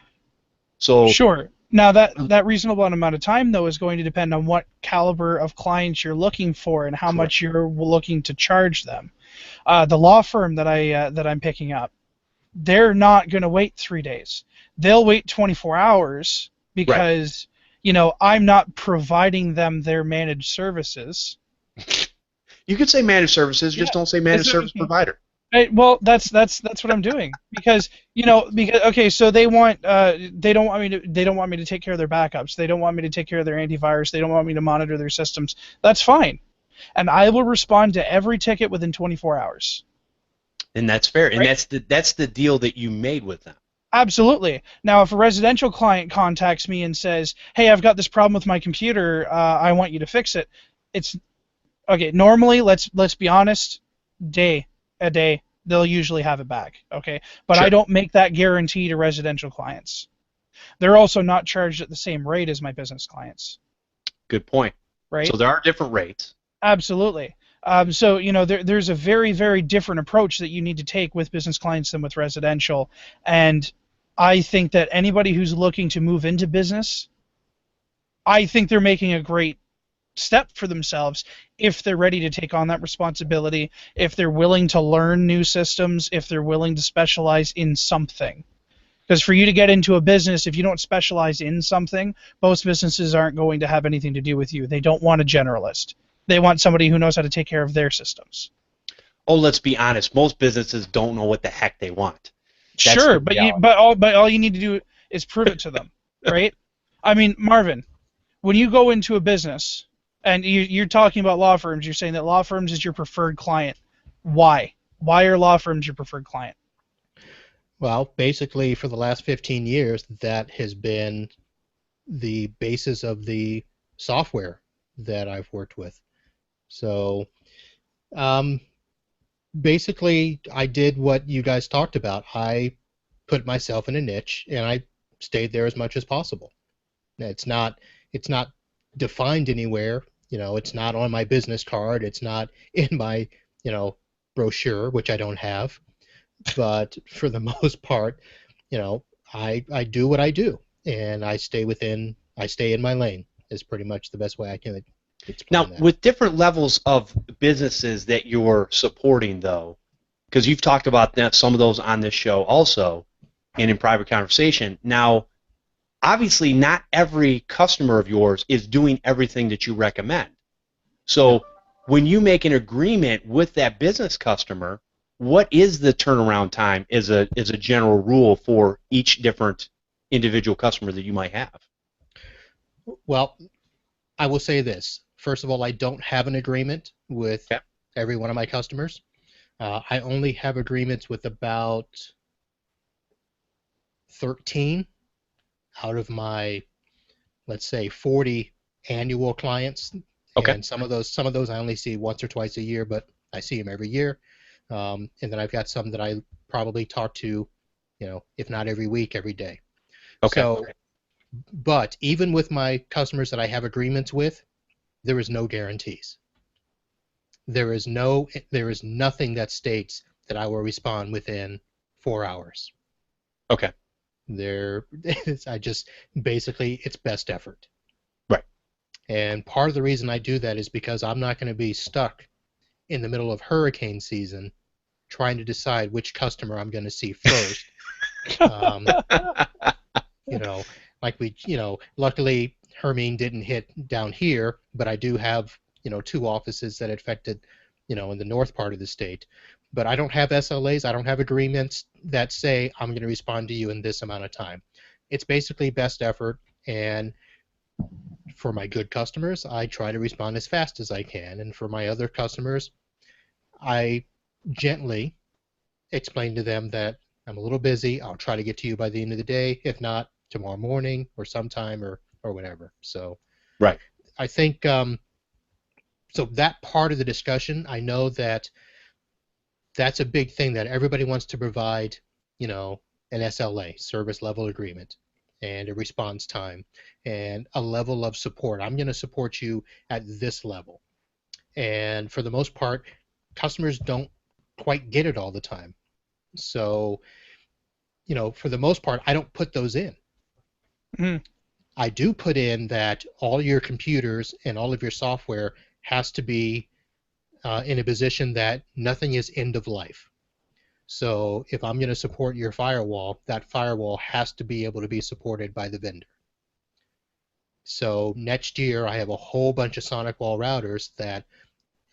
So sure. Now that reasonable amount of time though is going to depend on what caliber of clients you're looking for and how Correct. much you're looking to charge them. The law firm that I'm picking up, they're not going to wait 3 days. They'll wait 24 hours because I'm not providing them their managed services. you could say managed services, just don't say managed service provider. Well, that's what I'm doing because okay, so they don't want me to take care of their backups. They don't want me to take care of their antivirus. They don't want me to monitor their systems. That's fine, and I will respond to every ticket within 24 hours. And that's fair, Right? and that's the deal that you made with them. Absolutely. Now, if a residential client contacts me and says, "Hey, I've got this problem with my computer. I want you to fix it," it's okay. Normally, let's be honest, a day, they'll usually have it back. Okay, but Sure. I don't make that guarantee to residential clients. They're also not charged at the same rate as my business clients. Good point. Right. So there are different rates. Absolutely. So there's a very, very different approach that you need to take with business clients than with residential, and I think that anybody who's looking to move into business, I think they're making a great step for themselves if they're ready to take on that responsibility, if they're willing to learn new systems, if they're willing to specialize in something. Because for you to get into a business, if you don't specialize in something, most businesses aren't going to have anything to do with you. They don't want a generalist. They want somebody who knows how to take care of their systems. Oh, let's be honest. Most businesses don't know what the heck they want. That's Sure, the but reality. all you need to do is prove it to them, right? I mean, Marvin, when you go into a business and you're talking about law firms, you're saying that law firms is your preferred client. Why? Why are law firms your preferred client? Well, basically, for the last 15 years, that has been the basis of the software that I've worked with. So, basically, I did what you guys talked about. I put myself in a niche, and I stayed there as much as possible. It's not defined anywhere. It's not on my business card. It's not in my, brochure, which I don't have. But for the most part, I do what I do, and I stay in my lane. Is pretty much the best way I can explain Now, that. with different levels of businesses that you're supporting, though, because you've talked about some of those on this show also and in private conversation. Now, obviously, not every customer of yours is doing everything that you recommend. So when you make an agreement with that business customer, what is the turnaround time as a general rule for each different individual customer that you might have? Well, I will say this. First of all, I don't have an agreement with every one of my customers. I only have agreements with about 13 out of my, let's say, 40 annual clients. Okay. And some of those I only see once or twice a year, but I see them every year. And then I've got some that I probably talk to, if not every week, every day. Okay. So, but even with my customers that I have agreements with, there is no guarantees. There is nothing that states that I will respond within 4 hours. Okay. Basically, it's best effort. Right. And part of the reason I do that is because I'm not going to be stuck in the middle of hurricane season trying to decide which customer I'm going to see first. Luckily Hermine didn't hit down here, but I do have, 2 offices that affected, in the north part of the state. But I don't have SLAs. I don't have agreements that say I'm going to respond to you in this amount of time. It's basically best effort, and for my good customers, I try to respond as fast as I can, and for my other customers, I gently explain to them that I'm a little busy. I'll try to get to you by the end of the day. If not, tomorrow morning or sometime or whatever. So Right. I think so that part of the discussion, I know that that's a big thing that everybody wants to provide, you know, an SLA, service level agreement, and a response time, and a level of support. I'm going to support you at this level. And for the most part, customers don't quite get it all the time. So, you know, for the most part, I don't put those in. Mhm. I do put in that all your computers and all of your software has to be in a position that nothing is end of life. So if I'm going to support your firewall, that firewall has to be able to be supported by the vendor. So next year I have a whole bunch of Sonic Wall routers that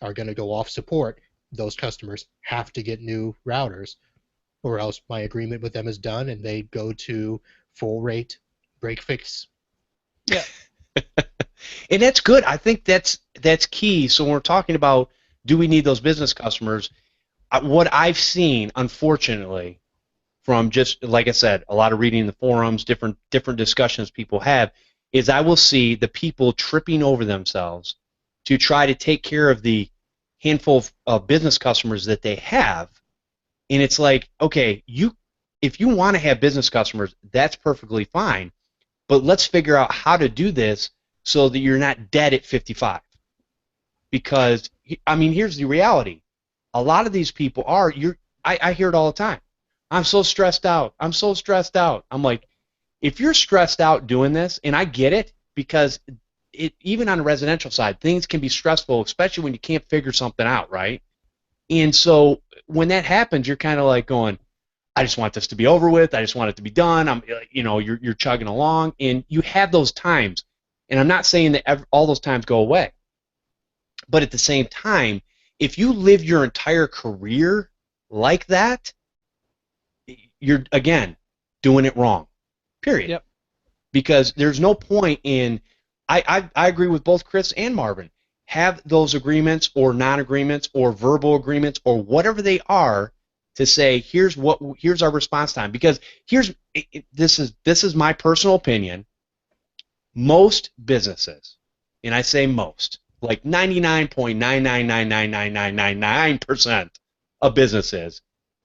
are going to go off support. Those customers have to get new routers, or else my agreement with them is done and they go to full rate break fix. Yeah. And that's good. I think that's key. So when we're talking about do we need those business customers, what I've seen, unfortunately, from just like I said, a lot of reading the forums, different discussions people have, is I will see the people tripping over themselves to try to take care of the handful of business customers that they have, and it's like, okay, if you want to have business customers, that's perfectly fine, but let's figure out how to do this so that you're not dead at 55. Because I mean, here's the reality: a lot of these people are I hear it all the time. I'm so stressed out. I'm so stressed out. I'm like, if you're stressed out doing this, and I get it, because even on the residential side, things can be stressful, especially when you can't figure something out, right? And so when that happens, you're kind of like going, I just want this to be over with. I just want it to be done. You're chugging along, and you have those times. And I'm not saying that all those times go away, but at the same time, if you live your entire career like that, you're, again, doing it wrong, period. Yep. Because there's no point in, I agree with both Chris and Marvin, have those agreements or non-agreements or verbal agreements or whatever they are to say, here's our response time. Because this is my personal opinion, most businesses, and I say most, like 99.9999999% of businesses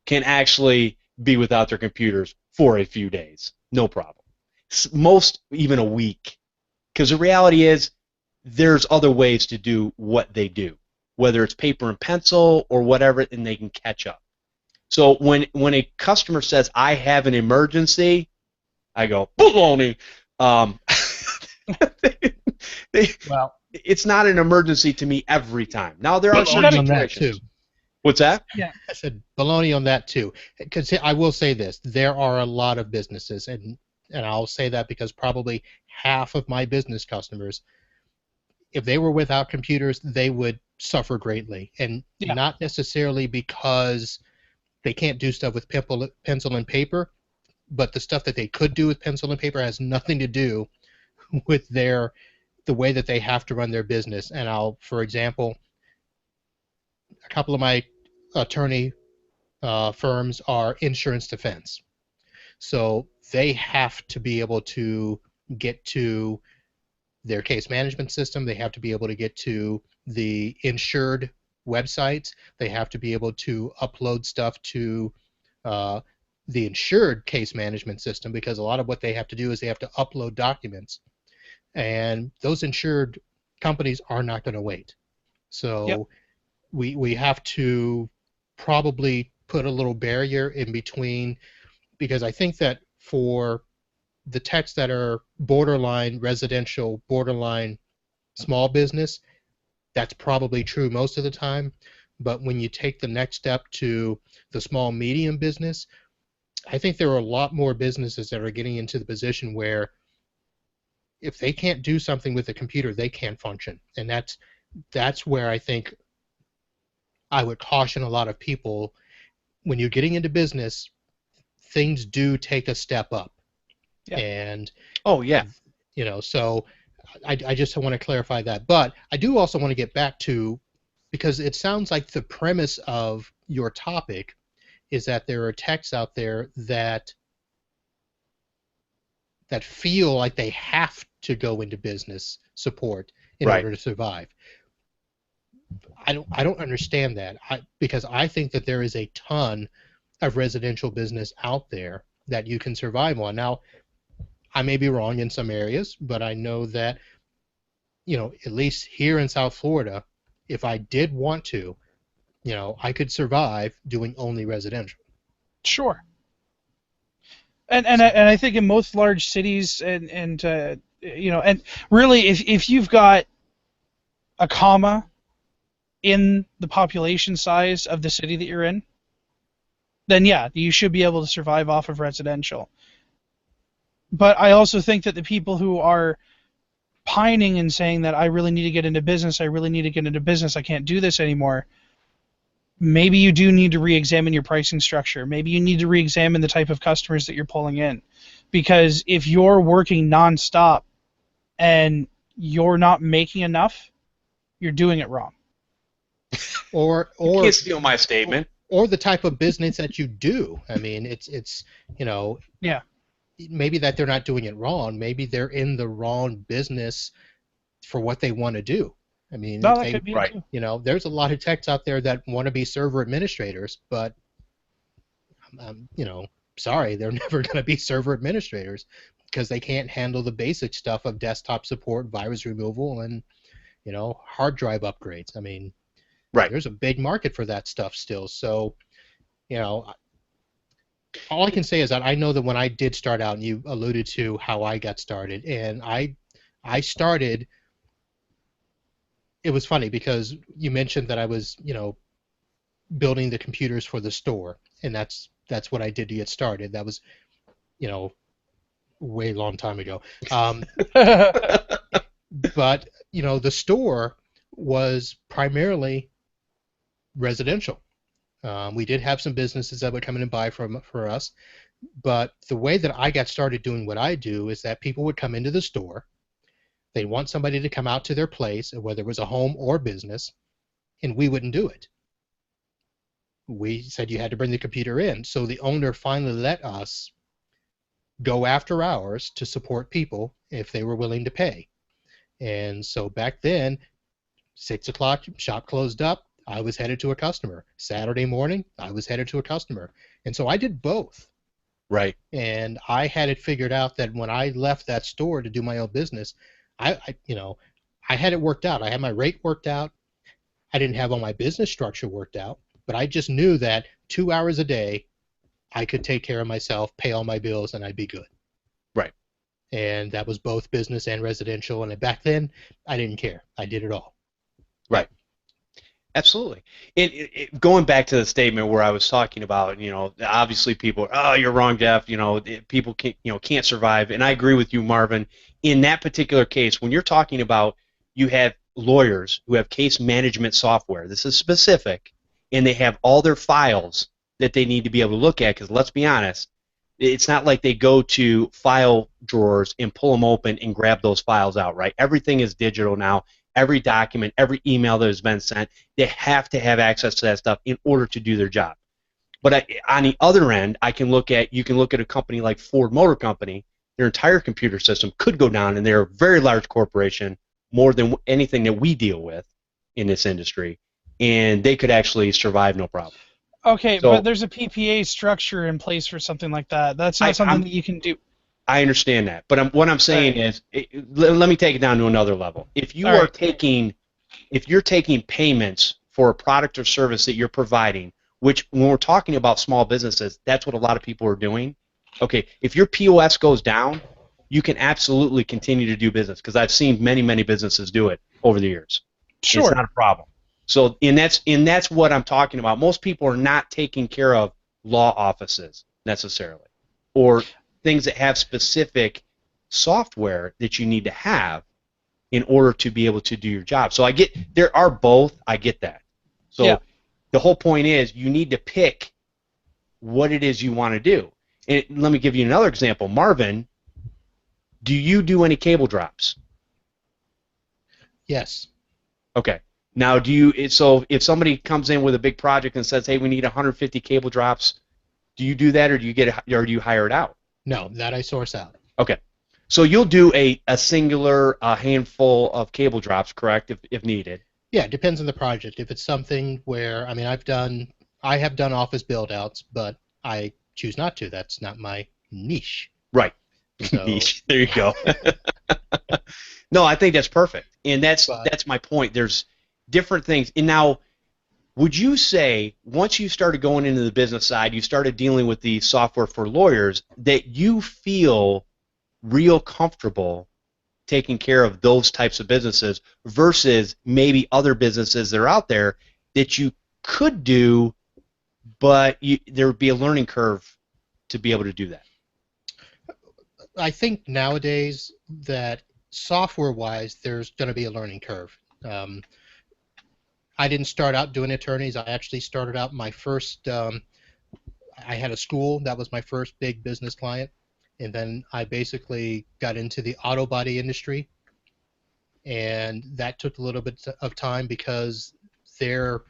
can actually be without their computers for a few days, no problem. Most even a week, because the reality is there's other ways to do what they do, whether it's paper and pencil or whatever, and they can catch up. So when a customer says, I have an emergency, I go, baloney. Well, it's not an emergency to me every time. Now there are certain baloney on that situations. too. What's that? Yeah. I said baloney on that too. Because I will say this: there are a lot of businesses, and I'll say that because probably half of my business customers, if they were without computers, they would suffer greatly, and Yeah. not necessarily because they can't do stuff with pencil and paper, but the stuff that they could do with pencil and paper has nothing to do with the way that they have to run their business. And for example, a couple of my attorney firms are insurance defense. So they have to be able to get to their case management system. They have to be able to get to the insured websites. They have to be able to upload stuff to the insured case management system, because a lot of what they have to do is they have to upload documents. And those insured companies are not going to wait. So Yep. we have to probably put a little barrier in between, because I think that for the techs that are borderline residential, borderline small business, that's probably true most of the time. But when you take the next step to the small medium business, I think there are a lot more businesses that are getting into the position where if they can't do something with a computer, they can't function. And that's where I think I would caution a lot of people. When you're getting into business, things do take a step up. Yeah. And Oh, yeah. So I just want to clarify that. But I do also want to get back to, because it sounds like the premise of your topic is that there are techs out there that feel like they have to go into business support in Right. order to survive. I don't understand that. Because I think that there is a ton of residential business out there that you can survive on. Now, I may be wrong in some areas, but I know that, at least here in South Florida, if I did want to, I could survive doing only residential. Sure. And I think in most large cities and really if you've got a comma in the population size of the city that you're in, then yeah, you should be able to survive off of residential. But I also think that the people who are pining and saying that I really need to get into business, I can't do this anymore, maybe you do need to re-examine your pricing structure. Maybe you need to re-examine the type of customers that you're pulling in. Because if you're working nonstop and you're not making enough, you're doing it wrong. Or You can't steal my statement. Or the type of business that you do. I mean, it's Yeah. maybe that they're not doing it wrong. Maybe they're in the wrong business for what they want to do. I mean, No, that could be it too. there's a lot of techs out there that want to be server administrators, but sorry, they're never going to be server administrators because they can't handle the basic stuff of desktop support, virus removal, and hard drive upgrades. I mean, Right. there's a big market for that stuff still. So, all I can say is that I know that when I did start out, and you alluded to how I got started, and I started. It was funny because you mentioned that I was, building the computers for the store, and that's what I did to get started. That was, way long time ago. But the store was primarily residential. We did have some businesses that would come in and buy for us, but the way that I got started doing what I do is that people would come into the store. They want somebody to come out to their place, whether it was a home or business, and we wouldn't do it. We said you had to bring the computer in. So the owner finally let us go after hours to support people if they were willing to pay. And so back then, 6 o'clock, shop closed up, I was headed to a customer. Saturday morning, I was headed to a customer. And so I did both. Right. And I had it figured out that when I left that store to do my own business, I had it worked out. I had my rate worked out. I didn't have all my business structure worked out, but I just knew that 2 hours a day, I could take care of myself, pay all my bills, and I'd be good. Right. And that was both business and residential. And back then, I didn't care. I did it all. Right. Absolutely. Going back to the statement where I was talking about, obviously people, oh, you're wrong, Jeff. People can't survive, and I agree with you, Marvin. In that particular case, when you're talking about you have lawyers who have case management software, this is specific, and they have all their files that they need to be able to look at. Because let's be honest, it's not like they go to file drawers and pull them open and grab those files out, right? Everything is digital now. Every document, every email that has been sent, they have to have access to that stuff in order to do their job. But on the other end, you can look at a company like Ford Motor Company. Their entire computer system could go down, and they're a very large corporation, more than anything that we deal with in this industry, and they could actually survive no problem. Okay, but there's a PPA structure in place for something like that. That's not something that you can do. I understand that, but what I'm saying is, let me take it down to another level. If you're taking payments for a product or service that you're providing, which when we're talking about small businesses, that's what a lot of people are doing. Okay, if your POS goes down, you can absolutely continue to do business, because I've seen many, many businesses do it over the years. Sure. It's not a problem. So, and that's what I'm talking about. Most people are not taking care of law offices necessarily, or things that have specific software that you need to have in order to be able to do your job. So there are both. I get that. So the whole point is you need to pick what it is you want to do. And let me give you another example. Marvin, do you do any cable drops? Yes. Okay. Now, so if somebody comes in with a big project and says, "Hey, we need 150 cable drops," do you do that, or or do you hire it out? No, that I source out. Okay. So you'll do a singular handful of cable drops, correct, if needed? Yeah, it depends on the project. If it's something where, I mean, I have done office build-outs, but I choose not to. That's not my niche. Right. So, Niche. There you go. No, I think that's perfect, and that's But- my point. There's different things, and now, would you say once you started going into the business side, you started dealing with the software for lawyers, that you feel real comfortable taking care of those types of businesses versus maybe other businesses that are out there that you could do, but there would be a learning curve to be able to do that? I think nowadays that software-wise, there's going to be a learning curve. I didn't start out doing attorneys. I actually started out my first, I had a school. That was my first big business client. And then I basically got into the auto body industry. And that took a little bit of time because their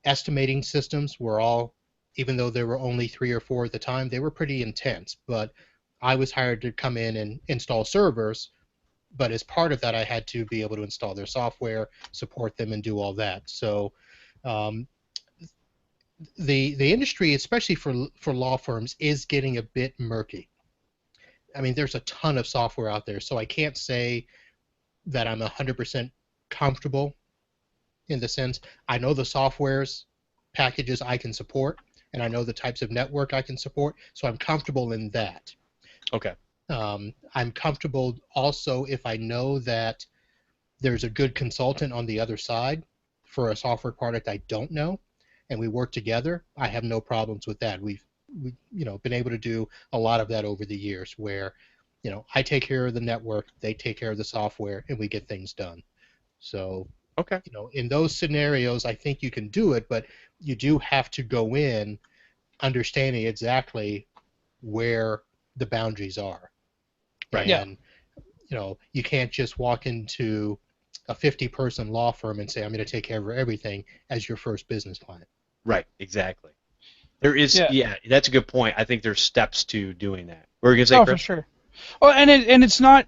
estimating systems were all, even though there were only 3 or 4 at the time, they were pretty intense. But I was hired to come in and install servers, but as part of that, I had to be able to install their software, support them, and do all that. So the industry, especially for law firms, is getting a bit murky. I mean, there's a ton of software out there, so I can't say that I'm 100% comfortable in the sense I know the software's packages I can support, and I know the types of network I can support, so I'm comfortable in that. Okay. I'm comfortable also if I know that there's a good consultant on the other side for a software product I don't know, and we work together. I have no problems with that. We've been able to do a lot of that over the years, where I take care of the network, they take care of the software, and we get things done. So Okay. in those scenarios, I think you can do it, but you do have to go in understanding exactly where the boundaries are. Right. And you can't just walk into a 50-person law firm and say, I'm going to take care of everything as your first business client. Right. Exactly. There is. Yeah, that's a good point. I think there's steps to doing that. What were you gonna say, Oh, Chris? for sure. Well, and it's not.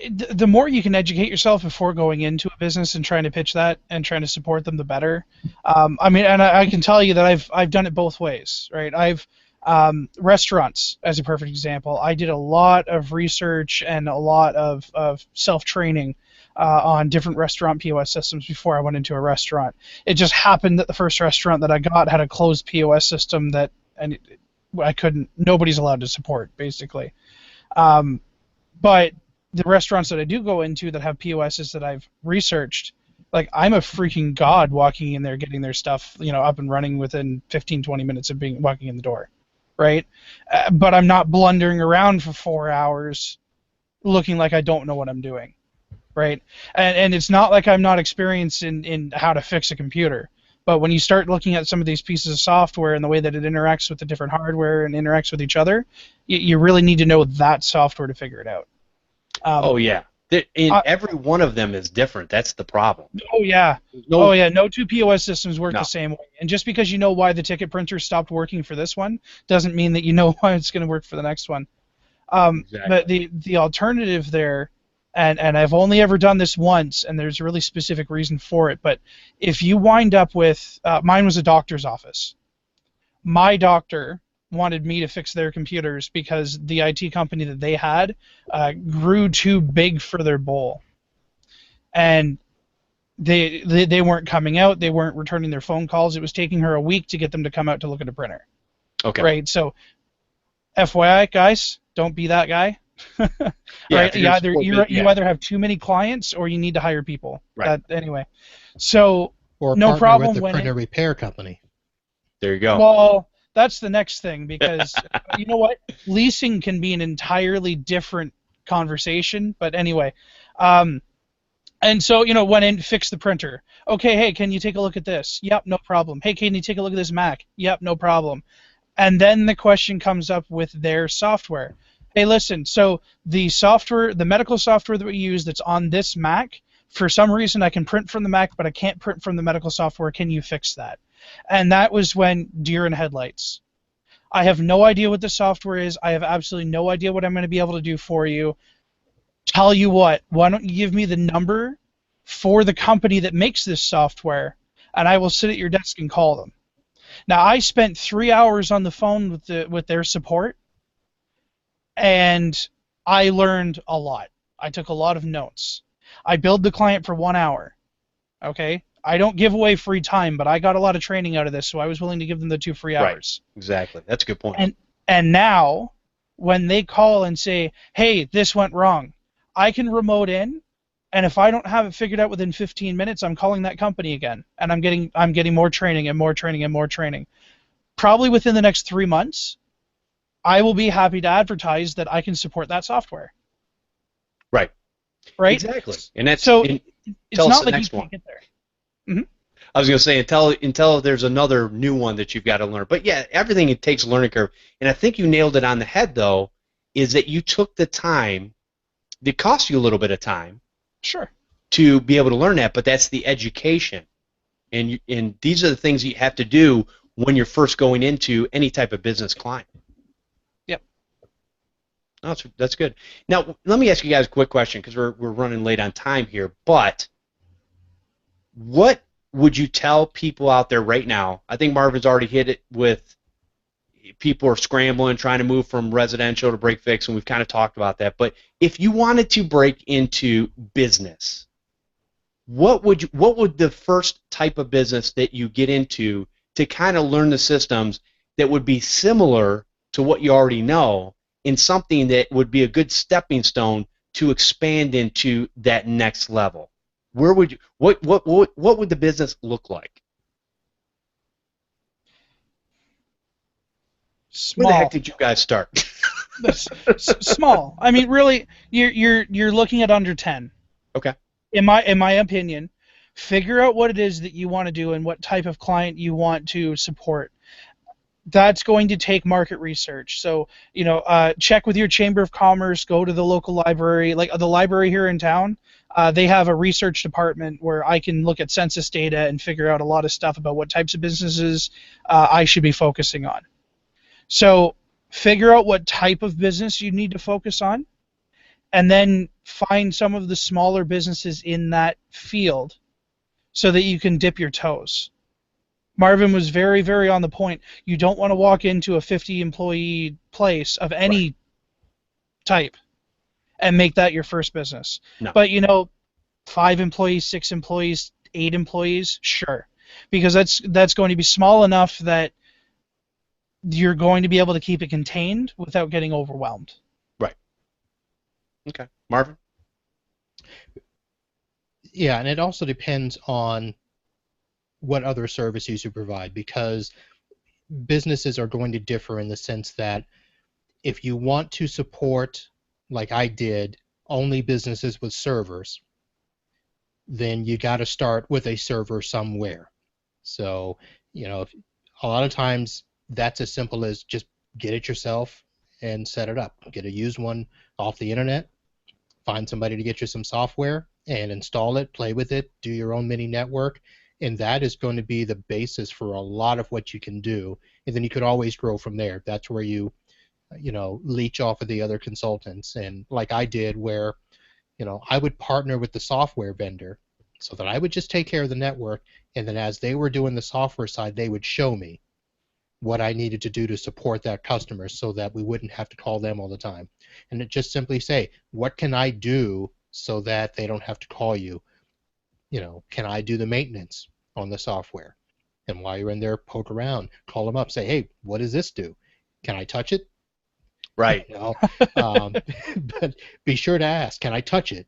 The more you can educate yourself before going into a business and trying to pitch that and trying to support them, the better. I mean, and I can tell you that I've done it both ways, right? I've restaurants as a perfect example. I did a lot of research and a lot of self-training on different restaurant POS systems before I went into a restaurant. It just happened that the first restaurant that I got had a closed POS system that I couldn't. Nobody's allowed to support, basically. But the restaurants that I do go into that have POSs that I've researched, like, I'm a freaking god walking in there, getting their stuff, up and running within 15, 20 minutes of walking in the door, right? But I'm not blundering around for 4 hours looking like I don't know what I'm doing, right? And it's not like I'm not experienced in how to fix a computer. But when you start looking at some of these pieces of software and the way that it interacts with the different hardware and interacts with each other, you really need to know that software to figure it out. Oh yeah. Every one of them is different. That's the problem. Oh yeah. No two POS systems work No. the same way. And just because you know why the ticket printer stopped working for this one doesn't mean that you know why it's going to work for the next one. Exactly. But the alternative there, and I've only ever done this once, and there's a really specific reason for it, but if you wind up with, mine was a doctor's office. My doctor wanted me to fix their computers because the IT company that they had grew too big for their bowl. And they weren't coming out, they weren't returning their phone calls. It was taking her a week to get them to come out to look at a printer. Okay. Right, so FYI, guys, don't be that guy. Yeah, right? You either have too many clients or you need to hire people. Right. Anyway, so Or no partner problem with the when printer repair company. There you go. well, that's the next thing, because you know what? Leasing can be an entirely different conversation. But anyway, and so went in, fixed the printer. Okay, hey, can you take a look at this? Yep, no problem. Hey, can you take a look at this Mac? Yep, no problem. And then the question comes up with their software. Hey, listen, so the software, the medical software that we use that's on this Mac for some reason I can print from the Mac, but I can't print from the medical software. Can you fix that? And that was when deer in headlights. I have no idea what the software is. I have absolutely no idea what I'm going to be able to do for you. Tell you what, why don't you give me the number for the company that makes this software, and I will sit at your desk and call them. Now, I spent 3 hours on the phone with their support, and I learned a lot. I took a lot of notes. I billed the client for 1 hour. Okay? I don't give away free time, but I got a lot of training out of this, so I was willing to give them the 2 free hours. Right. Exactly. That's a good point. And now, when they call and say, hey, this went wrong, I can remote in, and if I don't have it figured out within 15 minutes, I'm calling that company again, and I'm getting more training and more training and more training. Probably within the next 3 months, I will be happy to advertise that I can support that software. Right. Right? Exactly. And that's so it's not like you can't get there. Mm-hmm. I was going to say until there's another new one that you've got to learn. But yeah, everything it takes a learning curve. And I think you nailed it on the head though, is that you took the time. It cost you a little bit of time. Sure. To be able to learn that, but that's the education. And these are the things you have to do when you're first going into any type of business client. Yep. Oh, that's good. Now, let me ask you guys a quick question because we're running late on time here. But what would you tell people out there right now? I think Marvin's already hit it with people are scrambling, trying to move from residential to break fix, and we've kind of talked about that. But if you wanted to break into business, what would the first type of business that you get into to kind of learn the systems that would be similar to what you already know in something that would be a good stepping stone to expand into that next level? Where would you, what would the business look Small. Where the heck did you guys start? Small. I mean, really, you're looking at under 10. Okay. In my opinion, figure out what it is that you want to do and what type of client you want to support. That's going to take market research. So, check with your Chamber of Commerce, go to the local library. Like the library here in town, they have a research department where I can look at census data and figure out a lot of stuff about what types of businesses I should be focusing on. So figure out what type of business you need to focus on, and then find some of the smaller businesses in that field so that you can dip your toes. Marvin was very, very on the point. You don't want to walk into a 50-employee place of any type and make that your first business. No. But, 5 employees, 6 employees, 8 employees, sure. Because that's going to be small enough that you're going to be able to keep it contained without getting overwhelmed. Right. Okay. Marvin? Yeah, and it also depends on what other services you provide, because businesses are going to differ in the sense that if you want to support, like I did, only businesses with servers, then you got to start with a server somewhere. So, a lot of times that's as simple as just get it yourself and set it up. Get a used one off the internet, find somebody to get you some software and install it, play with it, do your own mini network, and that is going to be the basis for a lot of what you can do. And then you could always grow from there. That's where you leech off of the other consultants. And like I did, where I would partner with the software vendor so that I would just take care of the network, and then as they were doing the software side, they would show me what I needed to do to support that customer so that we wouldn't have to call them all the time. And it just simply say, what can I do so that they don't have to call you? Can I do the maintenance on the software? And while you're in there, poke around, call them up, say, hey, what does this do? Can I touch it? Right. But be sure to ask, can I touch it?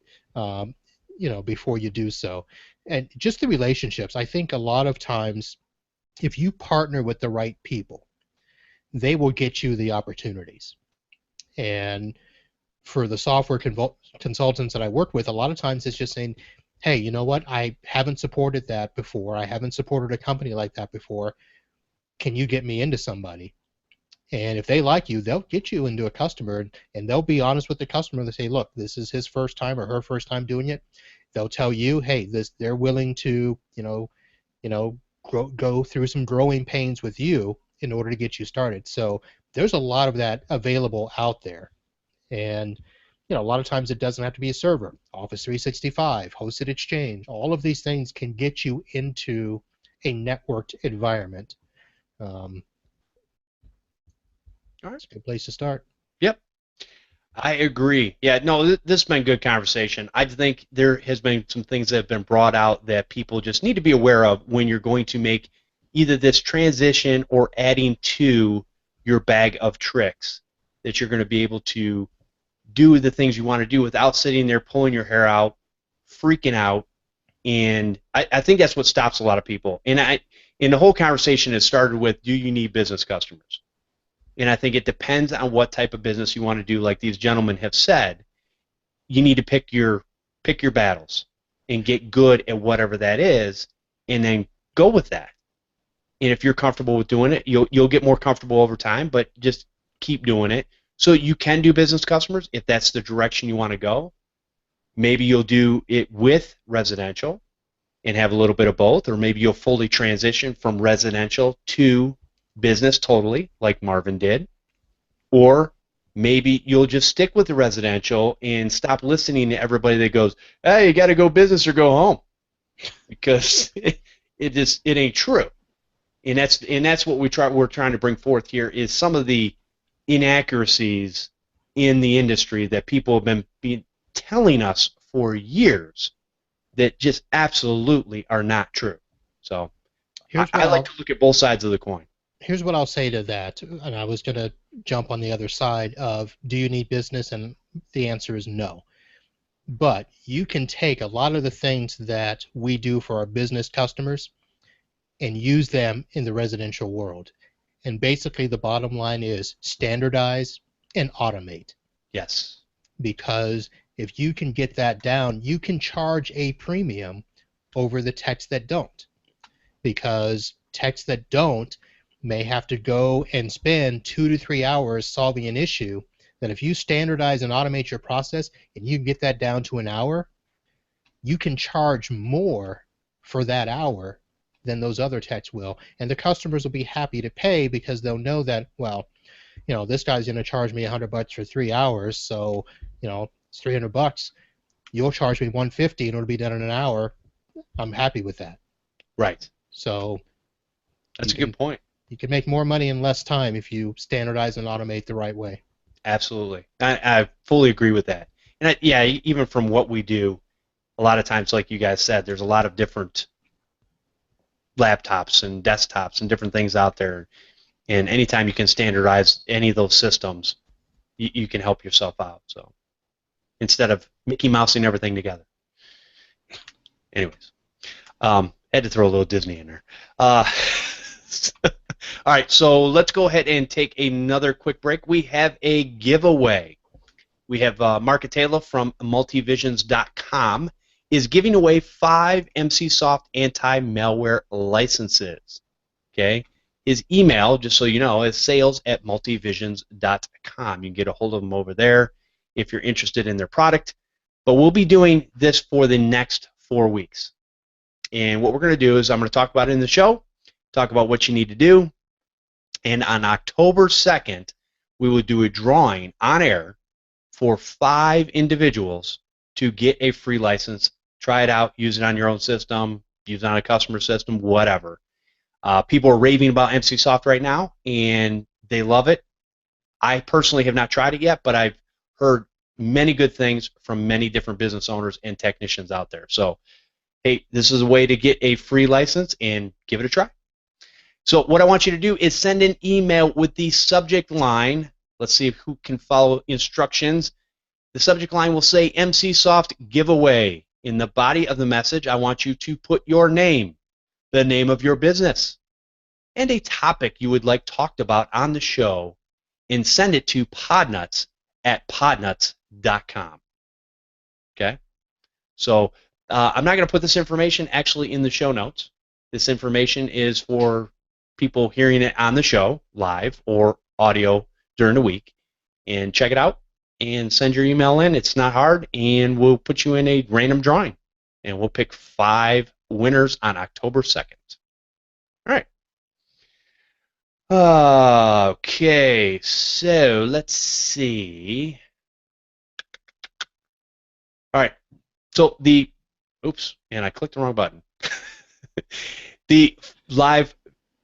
Before you do so. And just the relationships. I think a lot of times, if you partner with the right people, they will get you the opportunities. And for the software consultants that I work with, a lot of times it's just saying, hey, you know what? I haven't supported that before. I haven't supported a company like that before. Can you get me into somebody? And if they like you, they'll get you into a customer, and they'll be honest with the customer. They say, look, this is his first time or her first time doing it. They'll tell you, hey, they're willing to, go through some growing pains with you in order to get you started. So there's a lot of that available out there. And a lot of times it doesn't have to be a server. Office 365, hosted exchange, all of these things can get you into a networked environment. All right. It's a good place to start. Yep. I agree. Yeah, no, this has been good conversation. I think there has been some things that have been brought out that people just need to be aware of when you're going to make either this transition or adding to your bag of tricks, that you're going to be able to do the things you want to do without sitting there pulling your hair out, freaking out. And I think that's what stops a lot of people. And the whole conversation has started with, do you need business customers? And I think it depends on what type of business you want to do. Like these gentlemen have said, you need to pick your battles and get good at whatever that is, and then go with that. And if you're comfortable with doing it, you'll get more comfortable over time. But just keep doing it. So you can do business customers if that's the direction you want to go. Maybe you'll do it with residential and have a little bit of both, or maybe you'll fully transition from residential to business totally, like Marvin did. Or maybe you'll just stick with the residential and stop listening to everybody that goes, hey, you got to go business or go home, because it ain't true. And that's what we're trying to bring forth here, is some of the inaccuracies in the industry that people have been telling us for years that just absolutely are not true. So I like to look at both sides of the coin. Here's what I'll say to that, and I was going to jump on the other side of, do you need business? And the answer is no. But you can take a lot of the things that we do for our business customers and use them in the residential world. And basically the bottom line is standardize and automate. Yes. Because if you can get that down, you can charge a premium over the techs that don't. Because techs that don't may have to go and spend 2 to 3 hours solving an issue, that if you standardize and automate your process and you get that down to an hour, you can charge more for that hour than those other techs will. And the customers will be happy to pay because they'll know that, well, this guy's going to charge me $100 for 3 hours, so, it's $300. You'll charge me $150 and it'll be done in an hour. I'm happy with that. Right. So that's a good point. You can make more money in less time if you standardize and automate the right way. Absolutely. I fully agree with that. And even from what we do, a lot of times, like you guys said, there's a lot of different laptops and desktops and different things out there. And anytime you can standardize any of those systems, you can help yourself out. So instead of Mickey Mousing everything together. Anyways, had to throw a little Disney in there. All right, so let's go ahead and take another quick break. We have a giveaway. We have Marketela from multivisions.com is giving away 5 MCSoft anti-malware licenses. Okay, his email, just so you know, is sales@multivisions.com. You can get a hold of them over there if you're interested in their product. But we'll be doing this for the next 4 weeks. And what we're going to do is I'm going to talk about it in the show, talk about what you need to do, and on October 2nd, we will do a drawing on air for 5 individuals to get a free license. Try it out, use it on your own system, use it on a customer system, whatever. People are raving about MCSoft right now, and they love it. I personally have not tried it yet, but I've heard many good things from many different business owners and technicians out there. So, hey, this is a way to get a free license and give it a try. So what I want you to do is send an email with the subject line. Let's see who can follow instructions. The subject line will say MCSoft giveaway. In the body of the message, I want you to put your name, the name of your business, and a topic you would like talked about on the show, and send it to podnutz@podnutz.com. Okay? So I'm not going to put this information actually in the show notes. This information is for people hearing it on the show, live or audio during the week. And check it out and send your email in. It's not hard, and we'll put you in a random drawing. and we'll pick 5 winners on October 2nd. All right. Okay, so let's see. All right, so oops, and I clicked the wrong button. The live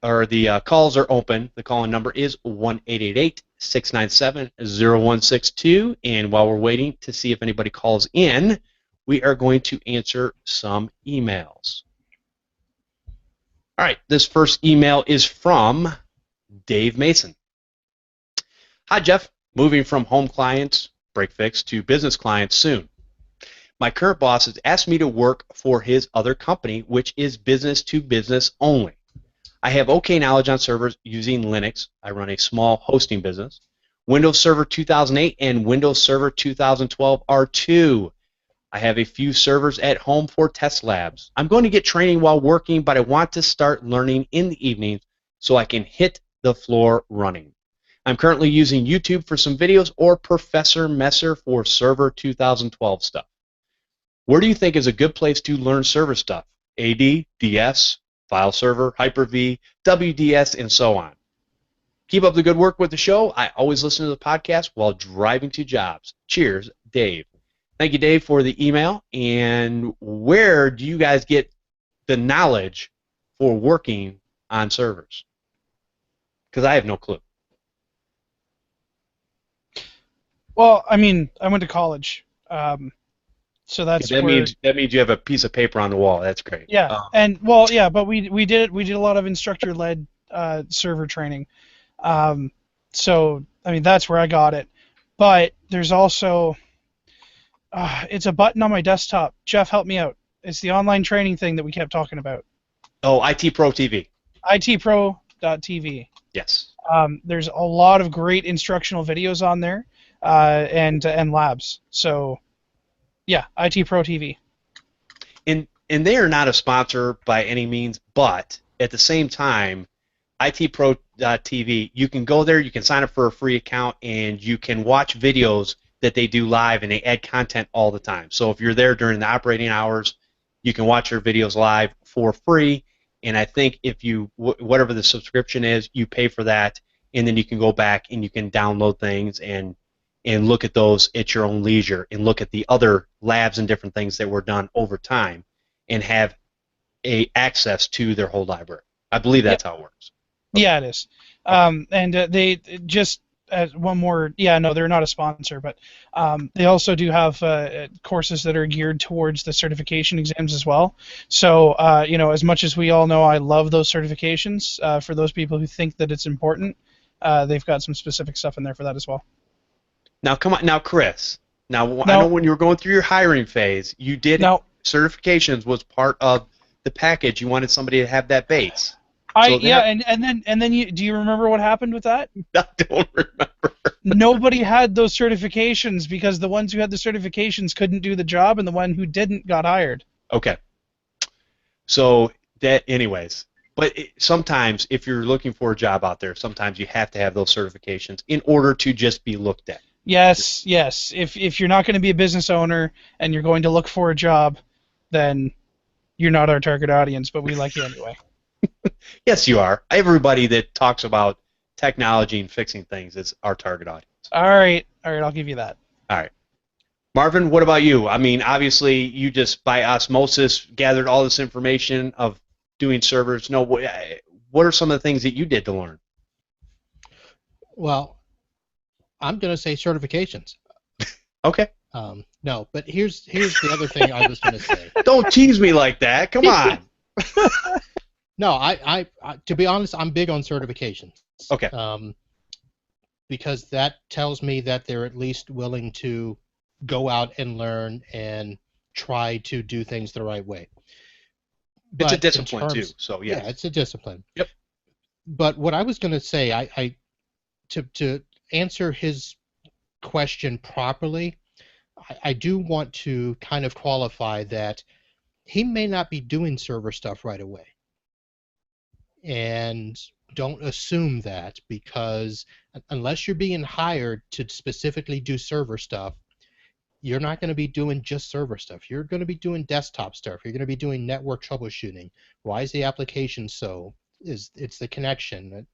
or the calls are open. The call-in number is 1-888-697-0162, and while we're waiting to see if anybody calls in, we are going to answer some emails. All right, this first email is from Dave Mason. Hi, Jeff. Moving from home clients, break fix, to business clients soon. My current boss has asked me to work for his other company, which is business to business only. I have okay knowledge on servers using Linux. I run a small hosting business. Windows Server 2008 and Windows Server 2012 R2. I have a few servers at home for test labs. I'm going to get training while working, but I want to start learning in the evenings so I can hit the floor running. I'm currently using YouTube for some videos or Professor Messer for Server 2012 stuff. Where do you think is a good place to learn server stuff? AD, DS, file server, Hyper-V, WDS, and so on. Keep up the good work with the show. I always listen to the podcast while driving to jobs. Cheers, Dave. Thank you, Dave, for the email. And where do you guys get the knowledge for working on servers? Because I have no clue. Well, I mean, I went to college, so that's that where. means you have a piece of paper on the wall. That's great. Yeah, and well, yeah, but we did a lot of instructor-led server training, so I mean that's where I got it. But there's also it's a button on my desktop. Jeff, help me out. It's the online training thing that we kept talking about. Oh, IT Pro TV. itpro.tv. Yes. There's a lot of great instructional videos on there, and labs. So, yeah, IT Pro TV. And they are not a sponsor by any means, but at the same time, IT Pro TV, you can go there, you can sign up for a free account, and you can watch videos that they do live, and they add content all the time. So if you're there during the operating hours, you can watch their videos live for free. And I think if you, whatever the subscription is, you pay for that, and then you can go back and you can download things and look at those at your own leisure and look at the other labs and different things that were done over time and have access to their whole library. I believe that's how it works. Yeah, it is. And they just one more. Yeah, no, they're not a sponsor, but they also do have courses that are geared towards the certification exams as well. So as much as we all know, I love those certifications. For those people who think that it's important, they've got some specific stuff in there for that as well. Now, come on, now, Chris. I know when you were going through your hiring phase, you did certifications was part of the package. You wanted somebody to have that base. And then do you remember what happened with that? I don't remember. Nobody had those certifications because the ones who had the certifications couldn't do the job, and the one who didn't got hired. Okay. So anyways, but sometimes if you're looking for a job out there, sometimes you have to have those certifications in order to just be looked at. Yes. If you're not going to be a business owner and you're going to look for a job, then you're not our target audience, but we like you anyway. Yes, you are. Everybody that talks about technology and fixing things is our target audience. All right, I'll give you that. All right. Marvin, what about you? I mean, obviously, you just by osmosis gathered all this information of doing servers. No, what are some of the things that you did to learn? Well, I'm going to say certifications. Okay. No, but here's the other thing I was going to say. Don't tease me like that. Come on. No, I to be honest, I'm big on certifications. Okay. Because that tells me that they're at least willing to go out and learn and try to do things the right way. It's a discipline too. So yeah. Yeah, it's a discipline. Yep. But what I was going to say, to answer his question properly, I do want to kind of qualify that he may not be doing server stuff right away. And don't assume that, because unless you're being hired to specifically do server stuff, you're not going to be doing just server stuff. You're going to be doing desktop stuff. You're going to be doing network troubleshooting. Why is the application so? It's the connection?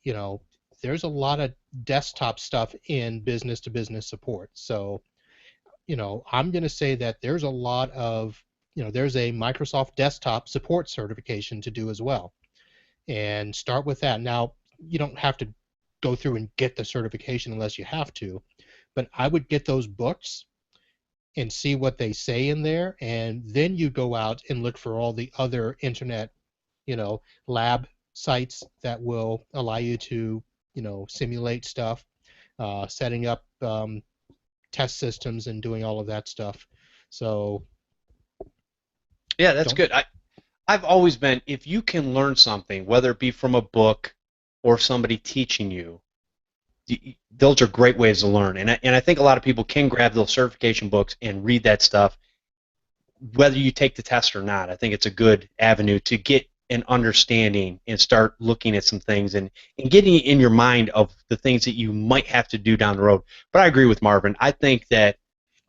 You know, there's a lot of desktop stuff in business-to-business support. So, you know, I'm going to say that there's a lot of, you know, there's a Microsoft Desktop support certification to do as well. And start with that. Now, you don't have to go through and get the certification unless you have to, but I would get those books and see what they say in there, and then you go out and look for all the other internet, you know, lab sites that will allow you to, you know, simulate stuff, setting up test systems and doing all of that stuff. So yeah, that's good. I've always been, if you can learn something, whether it be from a book or somebody teaching you, those are great ways to learn. And I think a lot of people can grab those certification books and read that stuff, whether you take the test or not. I think it's a good avenue to get an understanding and start looking at some things and getting in your mind of the things that you might have to do down the road. But I agree with Marvin. I think that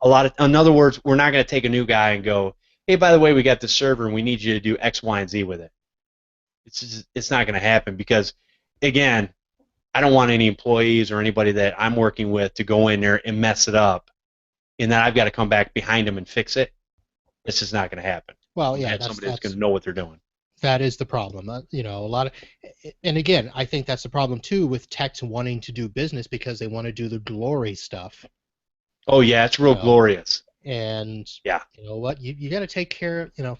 in other words, we're not going to take a new guy and go, hey, by the way, we got this server and we need you to do X, Y, and Z with it. It's not going to happen because, again, I don't want any employees or anybody that I'm working with to go in there and mess it up, and then I've got to come back behind them and fix it. This is not going to happen. Well, yeah, somebody that's going to know what they're doing. That is the problem. You know, a lot of, and again, I think that's the problem too with techs wanting to do business because they want to do the glory stuff. Oh yeah, it's real glorious. And yeah, you know what? You got to take care of. You know,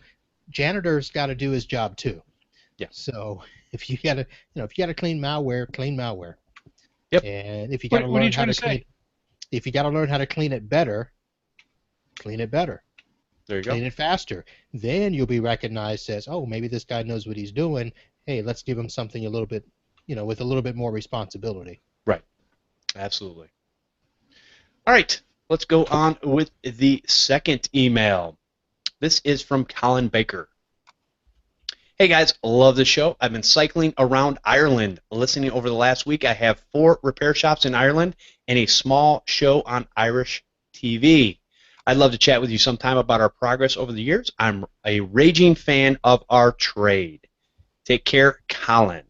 janitor's got to do his job too. Yeah. So if you got to, you know, if you got to clean malware, clean malware. Yep. And if you got to learn how to clean, if you got to learn how to clean it better, clean it better. There you go. Clean it faster. Then you'll be recognized as, oh, maybe this guy knows what he's doing. Hey, let's give him something a little bit, you know, with a little bit more responsibility. Right. Absolutely. All right. Let's go on with the second email. This is from Colin Baker. Hey guys, love the show. I've been cycling around Ireland, listening over the last week. I have 4 repair shops in Ireland and a small show on Irish TV. I'd love to chat with you sometime about our progress over the years. I'm a raging fan of our trade. Take care, Colin.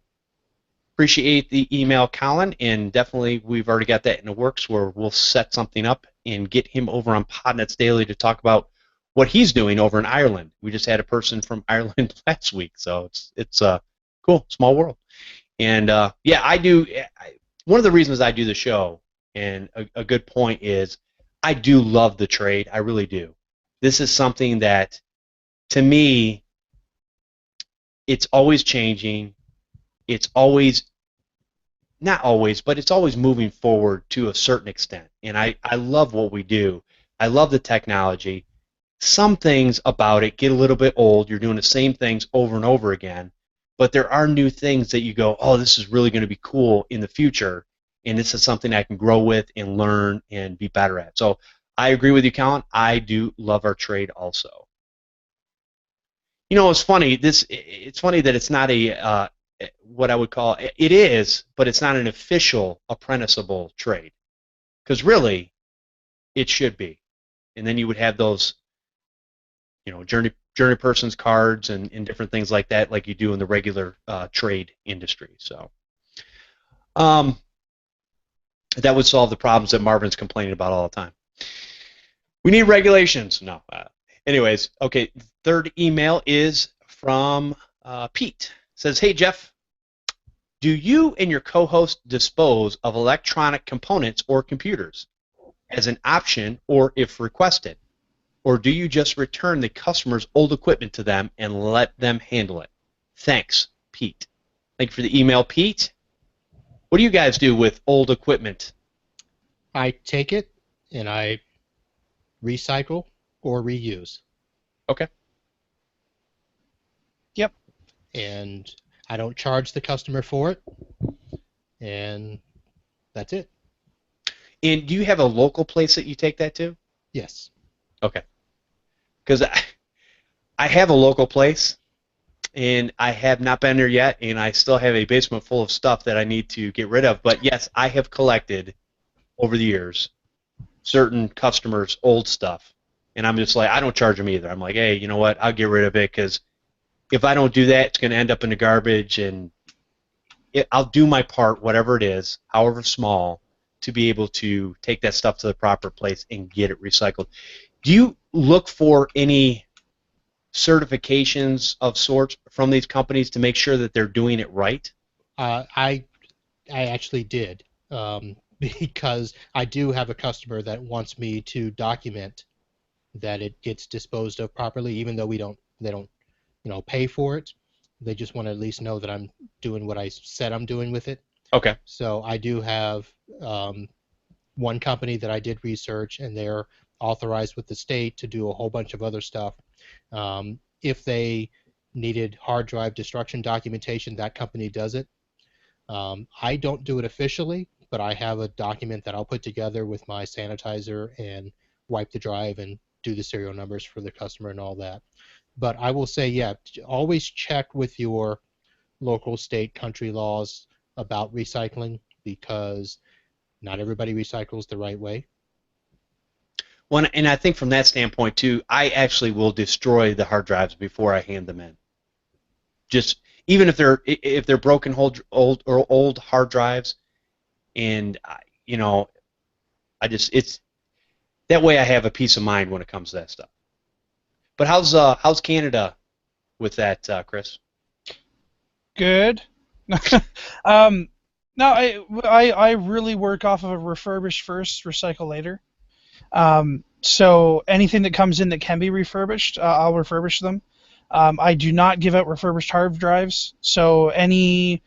Appreciate the email, Colin, and definitely we've already got that in the works where we'll set something up and get him over on Podnutz Daily to talk about what he's doing over in Ireland. We just had a person from Ireland last week, so it's cool, small world. And yeah, I do. One of the reasons I do the show, and a good point is, I do love the trade. I really do. This is something that, to me, it's always changing. It's always, not always, but it's always moving forward to a certain extent. And I love what we do. I love the technology. Some things about it get a little bit old. You're doing the same things over and over again. But there are new things that you go, oh, this is really going to be cool in the future. And this is something I can grow with and learn and be better at. So I agree with you, Colin. I do love our trade also. You know, it's funny. It's funny that it's not a what I would call, it is, but it's not an official apprenticeable trade. Because really, it should be. And then you would have those, you know, journey person's cards and different things like that, like you do in the regular trade industry. So. That would solve the problems that Marvin's complaining about all the time. We need regulations. No. Anyways, okay, third email is from Pete. It says, hey, Jeff, do you and your co-host dispose of electronic components or computers as an option or if requested? Or do you just return the customer's old equipment to them and let them handle it? Thanks, Pete. Thank you for the email, Pete. What do you guys do with old equipment? I take it and I recycle or reuse. Okay. Yep. And I don't charge the customer for it. And that's it. And do you have a local place that you take that to? Yes. Okay. Because I have a local place. And I have not been there yet, and I still have a basement full of stuff that I need to get rid of. But yes, I have collected over the years certain customers' old stuff, and I'm just like, I don't charge them either. I'm like, hey, you know what? I'll get rid of it because if I don't do that, it's going to end up in the garbage, and I'll do my part, whatever it is, however small, to be able to take that stuff to the proper place and get it recycled. Do you look for any certifications of sorts from these companies to make sure that they're doing it right? I actually did, because I do have a customer that wants me to document that it gets disposed of properly, even though they don't pay for it. They just want to at least know that I'm doing what I said I'm doing with it. Okay. So I do have one company that I did research, and they're authorized with the state to do a whole bunch of other stuff. If they needed hard drive destruction documentation, that company does it. I don't do it officially, but I have a document that I'll put together with my sanitizer and wipe the drive and do the serial numbers for the customer and all that. But I will say, yeah, always check with your local, state, country laws about recycling, because not everybody recycles the right way. Well, and I think from that standpoint too, I actually will destroy the hard drives before I hand them in. Just even if they're broken old hard drives, and it's that way I have a peace of mind when it comes to that stuff. But how's Canada with that, Chris? Good. No, I really work off of a refurbish first, recycle later. So anything that comes in that can be refurbished, I'll refurbish them. I do not give out refurbished hard drives, so any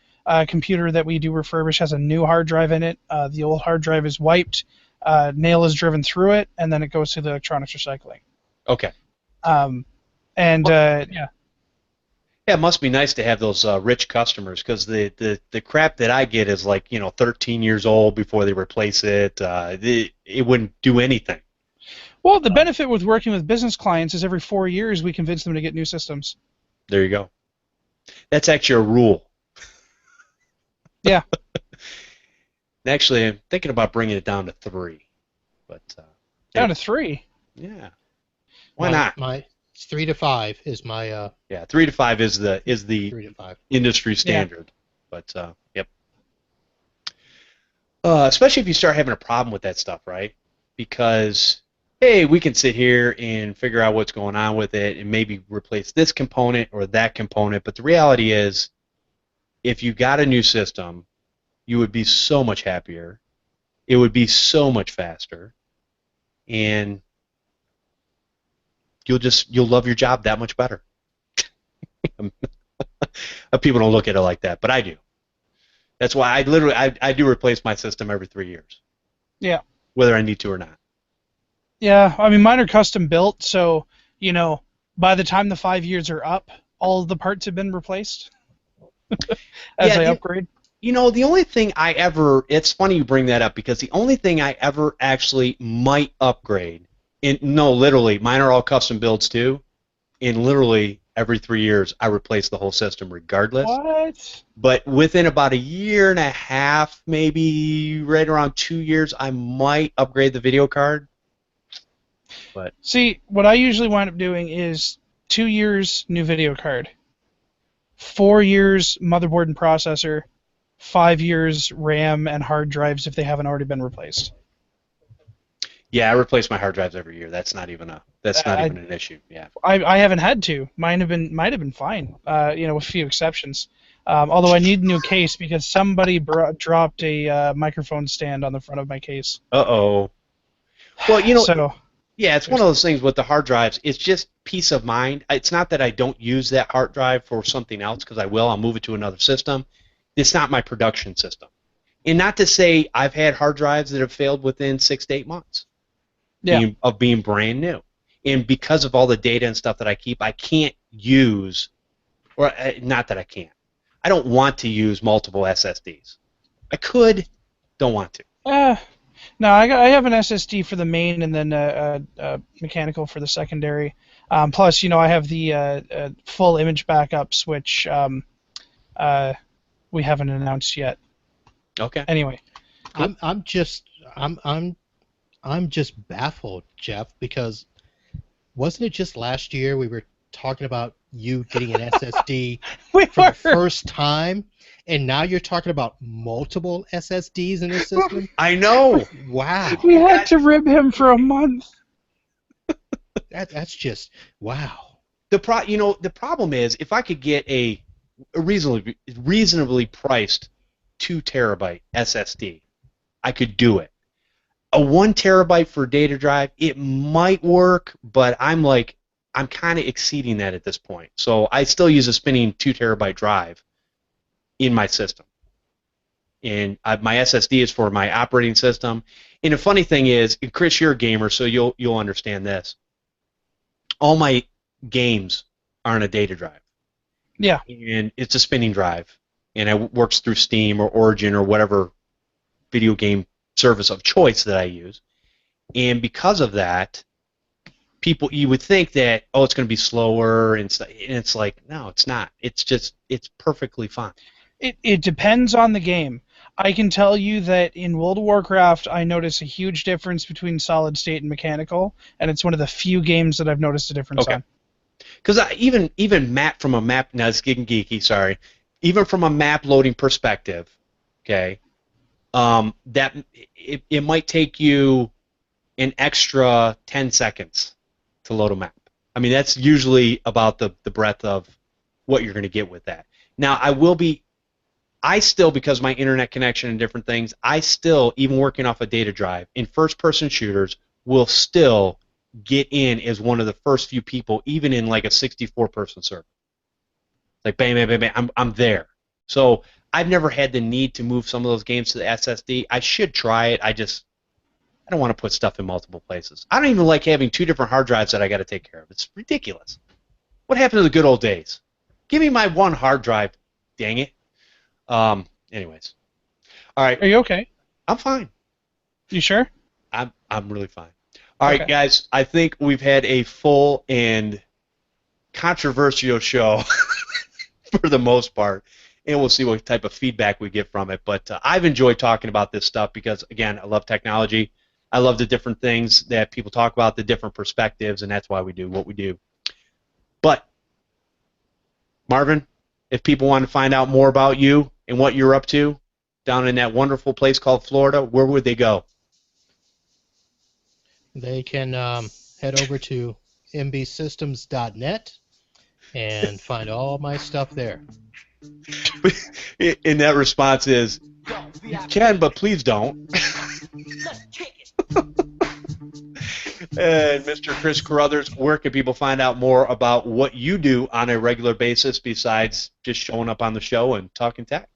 computer that we do refurbish has a new hard drive in it. The old hard drive is wiped, nail is driven through it, and then it goes to the electronics recycling. Okay. Yeah. Yeah, it must be nice to have those rich customers, because the crap that I get is like 13 years old before they replace it. It wouldn't do anything. Well, the benefit with working with business clients is every 4 years we convince them to get new systems. There you go. That's actually a rule. Yeah. Actually, I'm thinking about bringing it down to 3. But down to 3? Yeah. Why not? My 3 to 5 is my. Yeah, 3 to 5 is the 3 to 5 industry standard. Yeah. But yep. Especially if you start having a problem with that stuff, right? Because hey, we can sit here and figure out what's going on with it and maybe replace this component or that component. But the reality is, if you got a new system, you would be so much happier. It would be so much faster, and you'll love your job that much better. People don't look at it like that, but I do. That's why I do replace my system every 3 years. Yeah. Whether I need to or not. Yeah, I mean, mine are custom built, so by the time the 5 years are up, all of the parts have been replaced as I upgrade. The only thing it's funny you bring that up, because the only thing I ever actually might upgrade, literally, mine are all custom builds too, and literally every 3 years I replace the whole system regardless. What? But within about a year and a half, maybe right around 2 years, I might upgrade the video card. But see, what I usually wind up doing is 2 years new video card, 4 years motherboard and processor, 5 years RAM and hard drives if they haven't already been replaced. yeah, I replace my hard drives every year. That's not even an issue. Yeah. I haven't had to. Might have been fine. With a few exceptions. Although I need a new case because somebody dropped a microphone stand on the front of my case. Uh-oh. Well, so, yeah, it's one of those things with the hard drives. It's just peace of mind. It's not that I don't use that hard drive for something else, because I will. I'll move it to another system. It's not my production system. And not to say I've had hard drives that have failed within 6 to 8 months of being brand new. And because of all the data and stuff that I keep, I can't use, or not that I can't. I don't want to use multiple SSDs. I could, don't want to. No, I have an SSD for the main and then mechanical for the secondary. Plus, I have the full image backups, which we haven't announced yet. Okay. Anyway, I'm I'm just baffled, Jeff, because wasn't it just last year we were talking about you getting an SSD We for the were. first time, and now you're talking about multiple SSDs in the system? I know. Wow. We had to rib him for a month. That's just, wow. The problem is if I could get a reasonably priced 2 terabyte SSD, I could do it. A 1 terabyte for data drive, it might work, but I'm kind of exceeding that at this point. So I still use a spinning 2 terabyte drive in my system. And my SSD is for my operating system. And the funny thing is, and Chris, you're a gamer, so you'll understand this. All my games are on a data drive. Yeah. And it's a spinning drive. And it works through Steam or Origin or whatever video game service of choice that I use. And because of that, you would think that, oh, it's going to be slower, and it's like, no, it's not. It's perfectly fine. It depends on the game. I can tell you that in World of Warcraft, I notice a huge difference between solid state and mechanical, and it's one of the few games that I've noticed a difference on. Because even from a map, now it's getting geeky, sorry. Even from a map loading perspective, okay, that it might take you an extra 10 seconds to load a map. I mean, that's usually about the breadth of what you're going to get with that. Now, I still, because my internet connection and different things, I still, even working off a data drive, in first-person shooters, will still get in as one of the first few people, even in like a 64-person server. Like, bang, bang, bang, bang, I'm there. So I've never had the need to move some of those games to the SSD. I should try it. I don't want to put stuff in multiple places. I don't even like having 2 different hard drives that I got to take care of. It's ridiculous. What happened to the good old days? Give me my one hard drive, dang it. Anyways. All right. Are you okay? I'm fine. You sure? I'm really fine. All right, Okay. guys, I think we've had a full and controversial show for the most part, and we'll see what type of feedback we get from it. But I've enjoyed talking about this stuff because, again, I love technology. I love the different things that people talk about, the different perspectives, and that's why we do what we do. But, Marvin, if people want to find out more about you and what you're up to down in that wonderful place called Florida, where would they go? They can head over to mbsystems.net and find all my stuff there. And that response is, you can, but please don't. And Mr. Chris Carruthers, where can people find out more about what you do on a regular basis besides just showing up on the show and talking tech?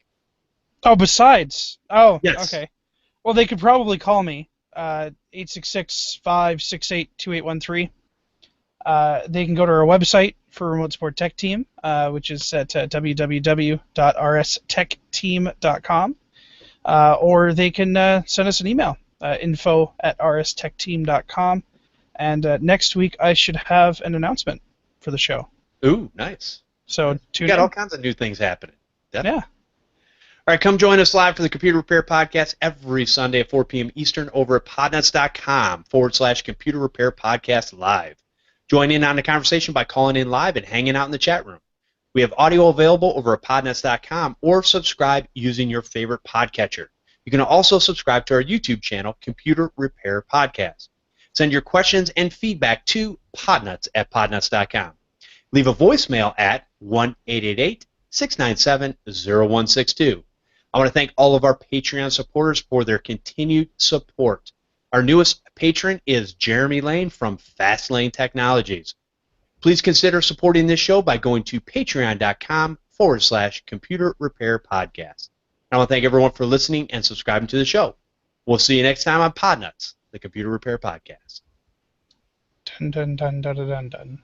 Oh, besides. Oh, Yes. okay. Well, they could probably call me, 866-568-2813. They can go to our website for Remote Support Tech Team, which is at www.rstechteam.com, or they can send us an email, info@rstechteam.com. And next week I should have an announcement for the show. Ooh, nice. So You tune got in. all kinds of new things happening. Definitely. Yeah. All right, come join us live for the Computer Repair Podcast every Sunday at 4 p.m. Eastern over at podnutz.com/Computer Repair Podcast Live. Join in on the conversation by calling in live and hanging out in the chat room. We have audio available over at podnutz.com or subscribe using your favorite podcatcher. You can also subscribe to our YouTube channel, Computer Repair Podcast. Send your questions and feedback to podnutz@podnutz.com. Leave a voicemail at 1-888-697-0162. I want to thank all of our Patreon supporters for their continued support. Our newest patron is Jeremy Lane from Fastlane Technologies. Please consider supporting this show by going to patreon.com/Computer Repair Podcast. I want to thank everyone for listening and subscribing to the show. We'll see you next time on Podnutz, the Computer Repair Podcast. Dun, dun, dun, dun, dun, dun.